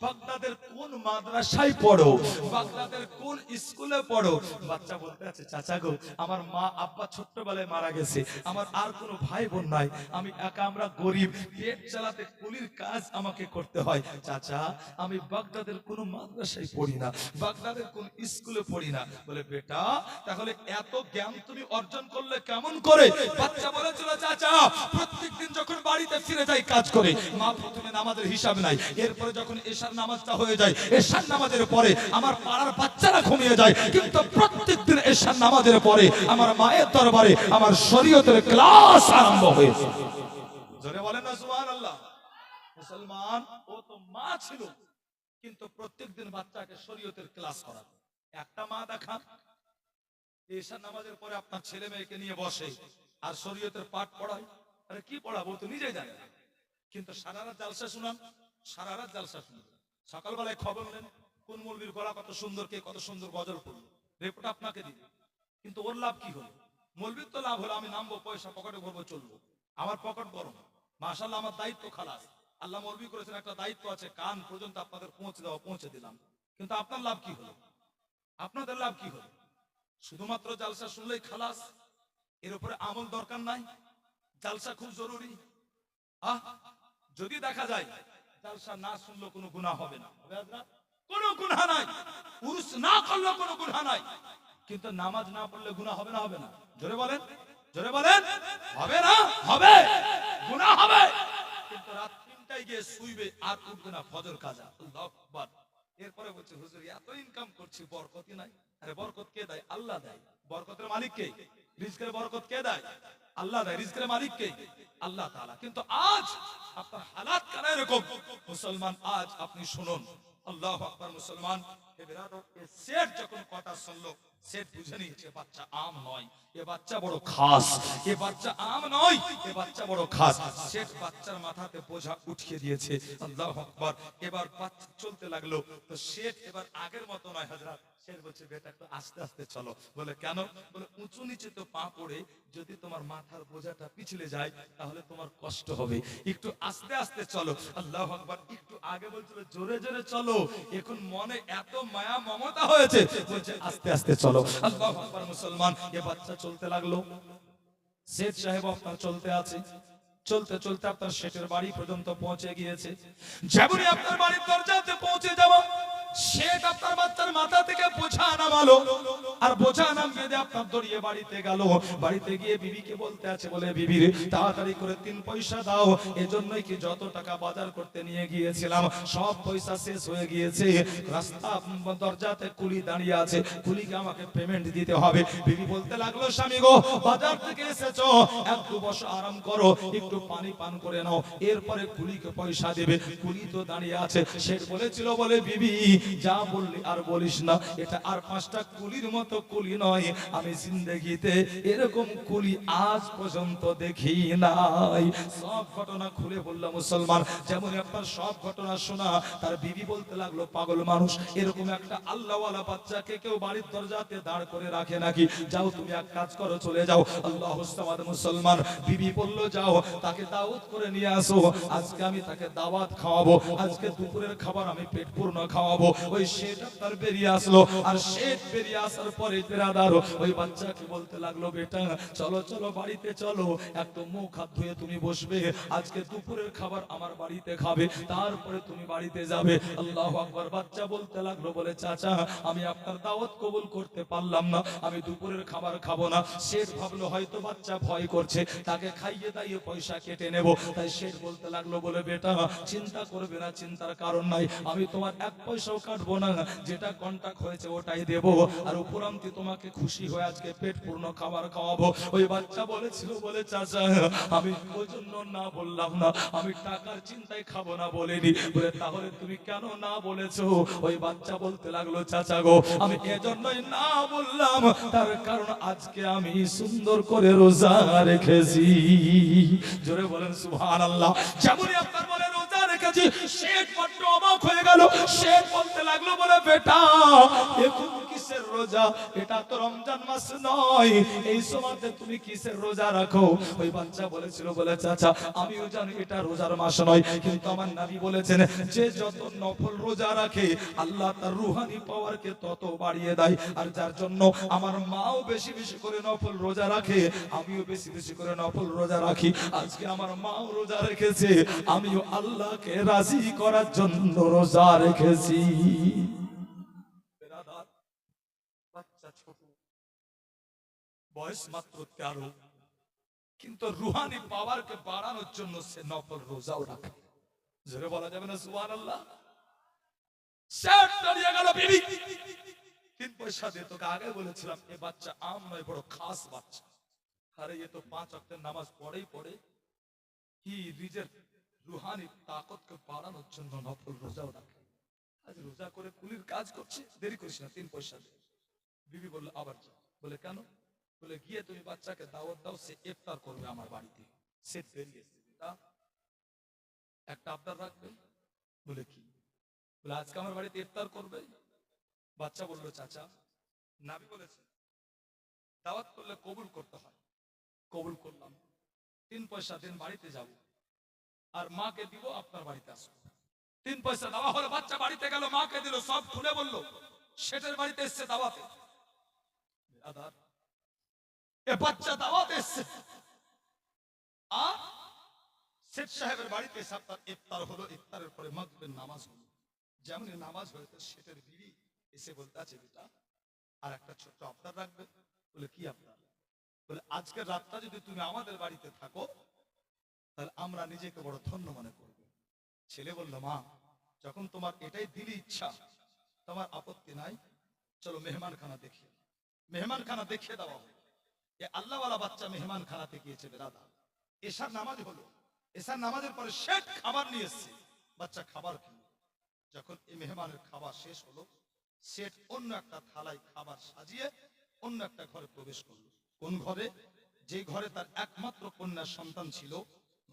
বাগদাদের কোন মাদ্রাসায় পড়ো? বাগদাদের কোন স্কুলে পড়ো? বাচ্চা বলতে আছে চাচা গো আমার মা আব্বা ছোট্টবেলায় মারা গেছে, আমার আর কোনো ভাই বোন নাই, আমি একা, আমরা গরিব, পেট চালাতে কুলির কাজ আমাকে করতে হয়। চাচা আমি বাগদাদের কোন মাদ্রাসায় পড়ি না, বাগদাদের কোন স্কুলে পড়ি না। বলে বেটা তাহলে এত জ্ঞান তুমি অর্জন করলে কেমন করে? বাচ্চা বলেছিল চাচা প্রত্যেকদিন যখন বাড়িতে ফিরে যাই কাজ করে, মা প্রথমে নামাজের হিসাব নাই, এরপরে যখন এশার নামাজটা হয়ে যায়, এশার নামাজের পরে আমার পাড়ার বাচ্চারা ঘুমিয়ে যায়, কিন্তু প্রত্যেকদিন এশার নামাজের পরে আমার মায়ের দরবারে আমার শরীয়তের ক্লাস আরম্ভ হয়েছে। জোরে বলেন না সুবহানাল্লাহ। মুসলমান ও তো মা ছিল, কিন্তু প্রত্যেকদিন বাচ্চাকে শরীয়তের ক্লাস করাতো। একটা মা দেখান এশার নামাজের পরে আপনার ছেলে মেয়েকে নিয়ে বসে আর শরীয়তের পাঠ পড়ায়। আরে কি পড়াবো তো নিজেই জানে না, কিন্তু সারা রাত জালসা শুনান, সারা রাত জালসা শুনুন, সকালবেলায় খবর নেন কোন মৌলবীর গলা কত সুন্দর, কে কত সুন্দর গজল পড়লো, রিপোর্ট আপনাকে দিবে। কিন্তু ওর লাভ কি হলো? মৌলবীর তো লাভ হলো আমি নামবো, পয়সা পকেটে ভরবো, চলবো, আমার পকেট গরম। মাশাআল্লাহ আমার দায়িত্ব খালাস, আল্লাহ মৌলবী করেছেন একটা দায়িত্ব আছে, কান পর্যন্ত আপনাদের পৌঁছে দেওয়া, পৌঁছে দিলাম। কিন্তু আপনার লাভ কি হলো? আপনাদের লাভ কি হলো? শুধুমাত্র জালসা শুনলেই খালাস, এর উপরে আমল দরকার নাই? জালসা খুব জরুরি। যদি দেখা যায় জালসা না শুনলেও কোনো গুনাহ হবে না, কোনো গুনাহ নাই, উরুস না করলেও কোনো গুনাহ নাই, কিন্তু নামাজ না পড়লে গুনাহ হবে না? হবে না? জোরে বলেন, জোরে বলেন। হবে না? হবে, গুনাহ হবে। কিন্তু রাত 3টায় গিয়ে শুইবে আর উঠবে না, ফজর কাজা, আল্লাহু আকবার। এরপরে বলছে হুজুর এত ইনকাম করছি বরকতই নাই। আরে বরকত কে দেয়? আল্লাহ দেয়। বরকতের মালিক কে? রিজকের বরকত কে দেয়? আল্লাহ দেয়। রিজকের মালিক কে? আল্লাহ তাআলা। কিন্তু আজ আপনার হালাত কেন এরকম? মুসলমান, আজ আপনি শুনুন, আল্লাহু আকবার। মুসলমান, এ বিরাদর, এ সেট যখন কথা শুনলো, সেট বুঝে নিয়েছে বাচ্চা আম নয়, এ বাচ্চা বড় খাস। এ বাচ্চা আম নয়, এ বাচ্চা বড় খাস। সেট বাচ্চার মাথাতে বোঝা উঠিয়ে দিয়েছে। আল্লাহু আকবার। এবার বাচ্চা চলতে লাগলো। তো সেট এবার আগের মতো নয় হযরত। সেট বলছে, বেটা একটু আস্তে আস্তে চলো। বলে কেন? বলে উঁচু নিচে তো পা পড়ে যদি তোমার মাথার বোঝাটা পিছলে যায় তাহলে তোমার কষ্ট হবে, একটু আস্তে আস্তে চলো। আল্লাহু আকবার। একটু আগে বলছিল জোরে জোরে চলো, এখন মনে এত মায়া মমতা হয়েছে, বলছে আস্তে আস্তে চলো। আল্লাহু আকবার। মুসলমান, এ বাচ্চা চলতে লাগলো। সেট সাহেব আপনার চলতে আছে। চলতে চলতে আপনার শেঠের বাড়ি পর্যন্ত পৌঁছে গিয়েছে। যেমনই আপনার বাড়ির দরজাতে পৌঁছে যাওয়া, শেঠ আপনার বাচ্চার মাথা থেকে বোঝা নামালো, আর বোঝা নামিয়ে দিয়ে আপনার দড়িয়ে বাড়িতে গেল। বাড়িতে গিয়ে বিবিকে বলতে আছে, বলে বিবি রে, তাড়াতাড়ি করে 3 পয়সা দাও, এজন্যই কি যত টাকা বাজার করতে নিয়ে গিয়েছিলাম সব পয়সা শেষ হয়ে গিয়েছে। রাস্তা দরজাতে কুলি দাঁড়িয়ে আছে, কুলিকে আমাকে পেমেন্ট দিতে হবে। বিবি বলতে লাগলো, স্বামী গো, বাজার থেকে এসেছো, একটু বসো, আরাম করো, একটু পানি পান করে নাও, এরপরে কুলিকে পয়সা দেবে। কুলি তো দাঁড়িয়ে আছে। শেঠ বলেছিল, বলে বিবি যা বললি আর বলিস না, এটা আর 5টা কুলির মতো কুলি নয়, আমি জিন্দেগিতে এরকম কুলি আজ পর্যন্ত দেখি নাই। সব ঘটনা খুলে বললাম মুসলমান। যেমন আপনার সব ঘটনা শোনা, তার বিবি বলতে লাগলো, পাগল মানুষ, এরকম একটা আল্লাহওয়ালা বাচ্চাকে কেউ বাড়ির দরজাতে দাঁড় করে রাখে নাকি? যাও তুমি এক কাজ করো, চলে যাও। আল্লাহু সামাদ। মুসলমান, বিবি বলল, যাও তাকে দাওয়াত করে নিয়ে আসো, আজকে আমি তাকে দাওয়াত খাওয়াবো, আজকে দুপুরের খাবার আমি পেট পূর্ণ খাওয়াবো। ওই শেঠ আপনার বেরিয়ে আসলো, আর শেঠ বেরিয়ে আসার পরে বিরাদার ওই বাচ্চাকে বলতে লাগলো, বেটা চলো চলো বাড়িতে চলো, একটু মুখ হাত ধুয়ে তুমি বসবে, আজকে দুপুরের খাবার আমার বাড়িতে খাবে, তারপরে তুমি বাড়িতে যাবে। আল্লাহু আকবার। বাচ্চা বলতে লাগলো, বলে চাচা আমি আপনার দাওয়াত কবুল করতে পারলাম না, আমি দুপুরের খাবার খাবো না। শেঠ ভাবলো হয়তো বাচ্চা ভয় করছে, তাকে খাইয়ে দাইয়ে পয়সা কেটে নেব। তাই শেঠ বলতে লাগলো, বলে বেটা চিন্তা করবে না, চিন্তার কারণ নাই, আমি তোমার 1 পয়সাও কাটবো না, যেটা কন্টাক্ট হয়েছে ওটাই দেব, আর উপরান্তি তোমাকে খুশি হয়ে আজকে পেট পূর্ণ খাবার খাওয়াবো। ওই বাচ্চা বলেছিল, বলে চাচা আমি ওই জন্য না বললাম না, আমি টাকার চিন্তায় খাবো না বলিনি। বলে তাহলে তুমি কেন না বলেছো? ওই বাচ্চা বলতে লাগলো, চাচা গো আমি এজন্যই না বললাম, তার কারণ আজকে আমি সুন্দর করে রোজা রেখেছি। জোরে বলেন সুবহানাল্লাহ। যেমনই আপনার বলে রোজা রেখেছি, শেঠ বড্ড অবাক হয়ে গেল। শেঠ বলতে লাগলো, বলে বেটা এখন কিসের রোজা? এটা তো রমজান মাস নয়, এই সময়তে তুমি কিসের রোজা রাখো? ওই বাচ্চা বলেছিল, বলে চাচা আমিও জানি এটা রোজার মাস নয়, কিন্তু আমার নবী বলেছেন যে যত নফল রোজা রাখে আল্লাহ তার রুহানি পাওয়ারকে তত বাড়িয়ে দেয়। আর যার জন্য আমার মাও বেশি বেশি করে নফল রোজা রাখে, আমিও বেশি বেশি করে নফল রোজা রাখি। আজকে আমার মাও রোজা রেখেছে, আমিও আল্লাহকে রাজি করার জন্য রোজা রেখেছি। বাচ্চা ছোট, বয়স মাত্র 13, কিন্তু রুহানি পাওয়ারকে বাড়ানোর জন্য সে নফল রোজাও রাখে। জোরে বলা যাবে না সুবহানাল্লাহ? শেঠ দাঁড়িয়ে গেল, বিবি 3 পয়সা দিয়ে, তোকে আগে বলেছিলাম এ বাচ্চা আম নয়, বড় খাস বাচ্চা। আরে এ তো 5 ওয়াক্তের নামাজ পড়েই পড়ে, কি নিজের রুহানি তাকতকে বাড়ানোর জন্য নফল রোজাও রাখে। আজ রোজা করে কুলির কাজ করছে, দেরি করিস না, 3 পয়সা দে। বিবি বলল, আবার যা। বলে কেন? বলে গিয়ে তুমি বাচ্চাকে দাওয়াত দাও, সে ইফতার করবে আমার বাড়িতে। সে বেরিয়ে এসে একটা আবদার রাখবে। বলে কি? বলে আজকে আমার বাড়িতে ইফতার করবে। বাচ্চা বলল, চাচা নবী বলেছে দাওয়াত করলে কবুল করতে হয়। কবুল করলাম, 3 পয়সা দিন, বাড়িতে যাব, আর মাকে দিব, আপনার বাড়িতে আসবো। 3 পয়সা দেওয়া হলো, বাচ্চা বাড়িতে গেল, মাকে দিল, সব খুলে বলল শেঠের বাড়িতে এসছে দাওয়াতে। আদার এ বাচ্চা দাওয়াতে এসছে, আর শেঠ সাহেবের বাড়িতে এসে আপনার ইফতার হলো। ইফতারের পরে মাগরিবের নামাজ হলো। যেমন নামাজ হয়েছে, শেঠের বিবি এসে বলতে আছে, বেটা আর একটা ছোট্ট আবদার রাখবে। বলে কি আবদার? বলে আজকের রাতটা যদি তুমি আমাদের বাড়িতে থাকো তাহলে আমরা নিজেকে বড় ধন্য মনে করব। ছেলে বলল, মা যখন তোমার এটাই দিলি ইচ্ছা, তোমার আপত্তি নাই, চলো মেহমানখানা দেখিয়ে। মেহমানখানা দেখিয়ে দেওয়া হয়। এ আল্লাহওয়ালা বাচ্চা মেহমান খানাতে গিয়েছে বেরাদা, এশার নামাজ হলো, এশার নামাজের পরে শেষ খাবার নিয়ে এসছে, বাচ্চা খাবার খেলো। যখন এই মেহমানের খাবার শেষ হলো, সেট অন্য একটা থালায় খাবার সাজিয়ে অন্য একটা ঘরে প্রবেশ করলো। কোন ঘরে? যে ঘরে তার একমাত্র কন্যা সন্তান ছিল,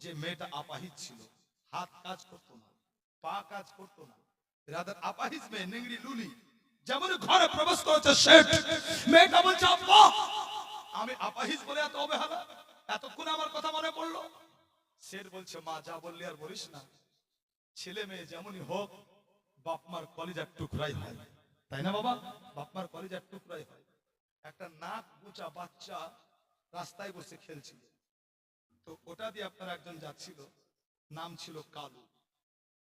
যে মেয়েটা আপাহিজ ছিল, হাত কাজ করতো না, পা কাজ করতো না, রাদার আপাহিজ মেয়ে নেংড়ি লুলি যেমন ঘরে প্রবেশ করেছে, সেট মেয়েটা বলছে আব্বা আমি আপাহিজ বলে এত অবহেলা, এতক্ষণ আমার কথা মনে পড়লো। সেট বলছে মা যা বললি আর বলিস না, ছেলে মেয়ে যেমনই হোক বাপমার কলিজার টুকরাই হয়, তাই না বাবা? বাপমার কলিজার টুকরাই হয়। একটা নাক গুচা বাচ্চা রাস্তায় বসে খেলছিল, তো ওটা দিয়ে আপনার একজন যাচ্ছিল, নাম ছিল কালু।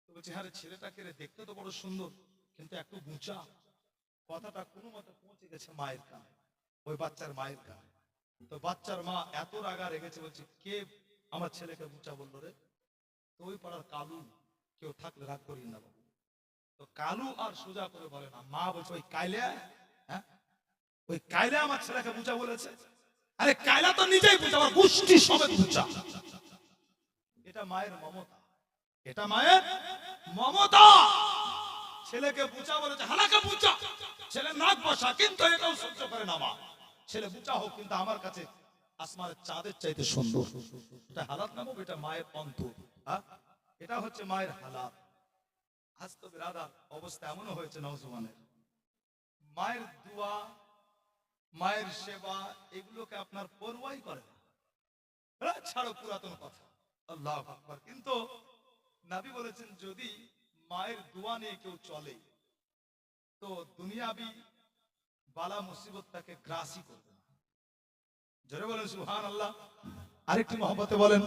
তো বলছে হ্যাঁ রে, ছেলেটাকে রে দেখতে তো বড় সুন্দর, কিন্তু একটু গুচা। কথাটা কোনো মতে পৌঁছে গেছে মায়ের কানে, ওই বাচ্চার মায়ের কানে। তো বাচ্চার মা এত রাগা রেগেছে, বলছে কে আমার ছেলেকে গুচা বললো রে? তো ওই পাড়ার কালু, কেউ থাকলে রাগ করি না বাবু। তো কালু আর সোজা করে বলে না, মা বলছে ওই কাইলা, হ্যাঁ ওই কাইলা আমার ছেলেকে বুঝা বলেছে। আরে কাইলা তো নিজেই বুঝা, আমার গোষ্ঠী সমেত বুঝা। এটা মায়ের মমতা, এটা মায়ের মমতা। ছেলেকে বুঝা বলেছে, হালাকে বুঝা, ছেলে নাক বসা, কিন্তু এটাও সহ্য করে না মা। ছেলে বুঝা হোক, কিন্তু আমার কাছে আসমানের চাঁদের চাইতে সুন্দর। এটা হালাত না বাবু, এটা মায়ের অন্তর। হ্যাঁ, এটা হচ্ছে মায়ের হালাত। আজ তো বিরাদার অবস্থা এমনও হয়েছে নওজওয়ানের, মায়ের দোয়া, মায়ের সেবা, এগুলোকে আপনার পরোয়াই করে না। ছাড়ো পুরাতন কথা, আল্লাহু আকবার। কিন্তু নবী বলেছেন যদি মায়ের দোয়া নিয়ে কেউ চলে, তো দুনিয়াবি বালা মুসিবত তাকে গ্রাসই করবে না। জোরে বলেন সুবহানাল্লাহ। আরেকটু মহব্বতে বলেন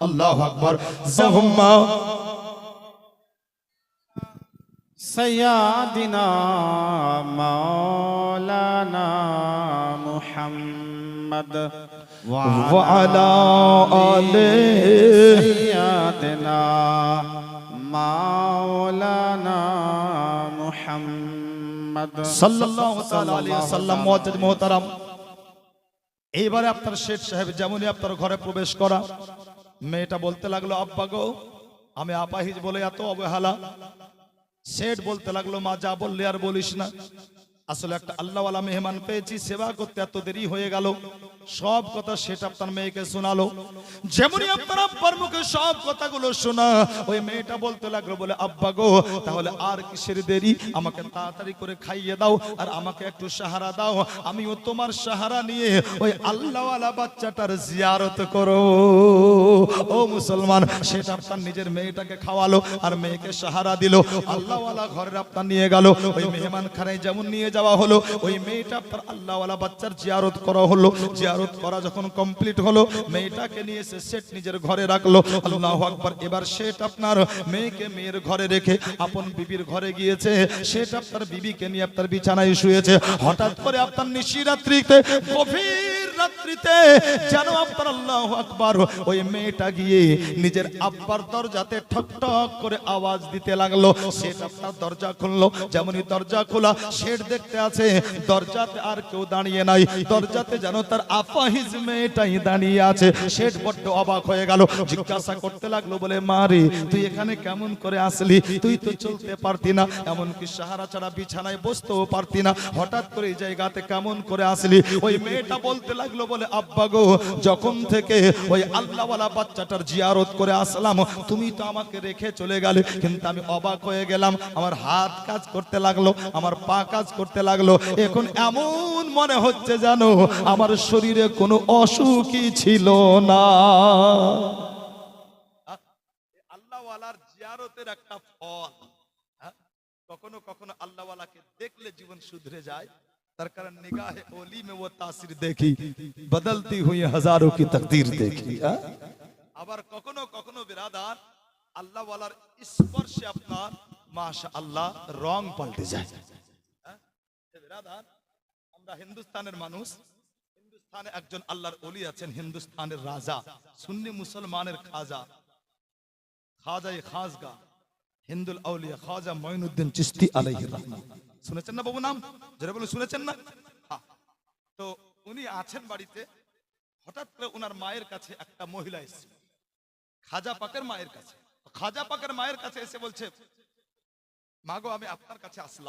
আল্লাহু আকবার। আল্লাহুম্মা سيدنا مولانا محمد وعلى آله سيدنا مولانا محمد সাল্লাল্লাহু তাআলা আলাইহি ওয়াসাল্লাম। মুআজ্জিজ মুহতারাম, এইবারে আপনার শেখ সাহেব যেমনই আপনার ঘরে প্রবেশ করা, মেয়েটা বলতে লাগলো আব্বা গো আমি আপাহিজ বলে এত অবহেলা। শেঠ বলতে লাগলো মা যা বললি আর বলিস না, আসলে একটা আল্লাহওয়ালা মেহমান পেয়েছি, সেবা করতে এত দেরি হয়ে গেল। সব কথা সেটা আপনার মেয়েকে শোনালো। যেমনই আপনার আব্বার মুখে সব কথাগুলো শোনা, ওই মেয়েটা বলতে লাগলো বলে আব্বা গো তাহলে আর কিসের দেরি, আমাকে তাড়াতাড়ি করে খাইয়ে দাও আর আমাকে একটু সাহারা দাও, আমিও তোমার সাহারা নিয়ে ওই আল্লাহওয়ালা বাচ্চাটার জিয়ারত করো। ও মুসলমান, সেটা আপনার নিজের মেয়েটাকে খাওয়ালো আর মেয়েকে সাহারা দিল। আল্লাহওয়ালা ঘরে আপনার নিয়ে গেল, ওই মেহমান খানায় যেমন নিয়ে যাওয়া হলো, ওই মেয়েটা আপনার আল্লাহওয়ালা বাচ্চার জিয়ারত করা হলো। জিয়ারত করা যখন কমপ্লিট হলো, মেয়েটাকে নিয়ে এসে সেট নিজের ঘরে রাখলো। আল্লাহু আকবার। এবার সেট আপনার মেয়েকে মেয়ের ঘরে রেখে আপন বিবির ঘরে গিয়েছে। সেট আপনার বিবিকে নিয়ে আপনার বিছানায় শুয়েছে। হঠাৎ করে আপনার নিশিরাত্রিতে, গভীর রাত্রিতে যেন আপনার আল্লাহু আকবার ওই মেয়েটা গিয়ে নিজের আব্বার দরজাতে ঠক ঠক করে আওয়াজ দিতে লাগলো। সেট আপনার দরজা খুললো, যেমনই দরজা খোলা সেট দেখতে আছে দরজাতে আর কেউ দাঁড়িয়ে নাই, দরজাতে যেন তার আপাহিজ মেয়েটাই দাঁড়িয়ে আছে। সেট বড্ড অবাক হয়ে গেল, জিজ্ঞাসা করতে লাগলো বলে মা রে তুই এখানে কেমন করে আসলি, তুই তো চলতে পারতি না, এমনকি সাহারা ছাড়া বিছানায় বসতেও পারতি না, হঠাৎ করে এই জায়গাতে কেমন করে আসলি? ওই মেয়েটা বলতে লাগলো বলে আব্বা গো যখন থেকে ওই আল্লাহওয়ালা বাচ্চাটার জিয়ারত করে আসলাম, তুমি তো আমাকে রেখে চলে গেলে, কিন্তু আমি অবাক হয়ে গেলাম, আমার হাত কাজ করতে লাগলো, আমার পা কাজ করতে লাগলো, এখন এমন মনে হচ্ছে জানো আমার শরীরে কোনো অসুখই ছিল না। আল্লাহওয়ালার জিয়ারতের একটা ফল। কখনো কখনো আল্লাহওয়ালাকে দেখলে জীবন শুধরে যায়, তার কারণ নিগাহে ওলি মে ও তাসির দেখি, বদলতি হুই হাজারোं की तकदीर দেখি। আবার কখনো কখনো বিরাদার আল্লাহওয়ালার স্পর্শে আপনার মাশাআল্লাহ রং পাল্টে যায়। বিরাদার আমরা হিন্দুস্তানের মানুষ, হিন্দুস্তানে একজন আল্লাহর ওলি আছেন, হিন্দুস্তানের রাজা, সুন্নি মুসলমানের খাজা, খাজায়ে খাজগা, হিন্দুল আউলিয়া খাজা মঈনুদ্দিন চিশতি আলাইহির রহমান। শুনেছেন না বাবু নাম? যারা বলে শুনেছেন না? তো উনি আছেন বাড়িতে, হঠাৎ করে ওনার মায়ের কাছে একটা মহিলা এসেছিল, খাজা পাকের মায়ের কাছে। খাজা পাকের মায়ের কাছে এসে বলছে, মা গো, আমি আপনার কাছে আসলাম।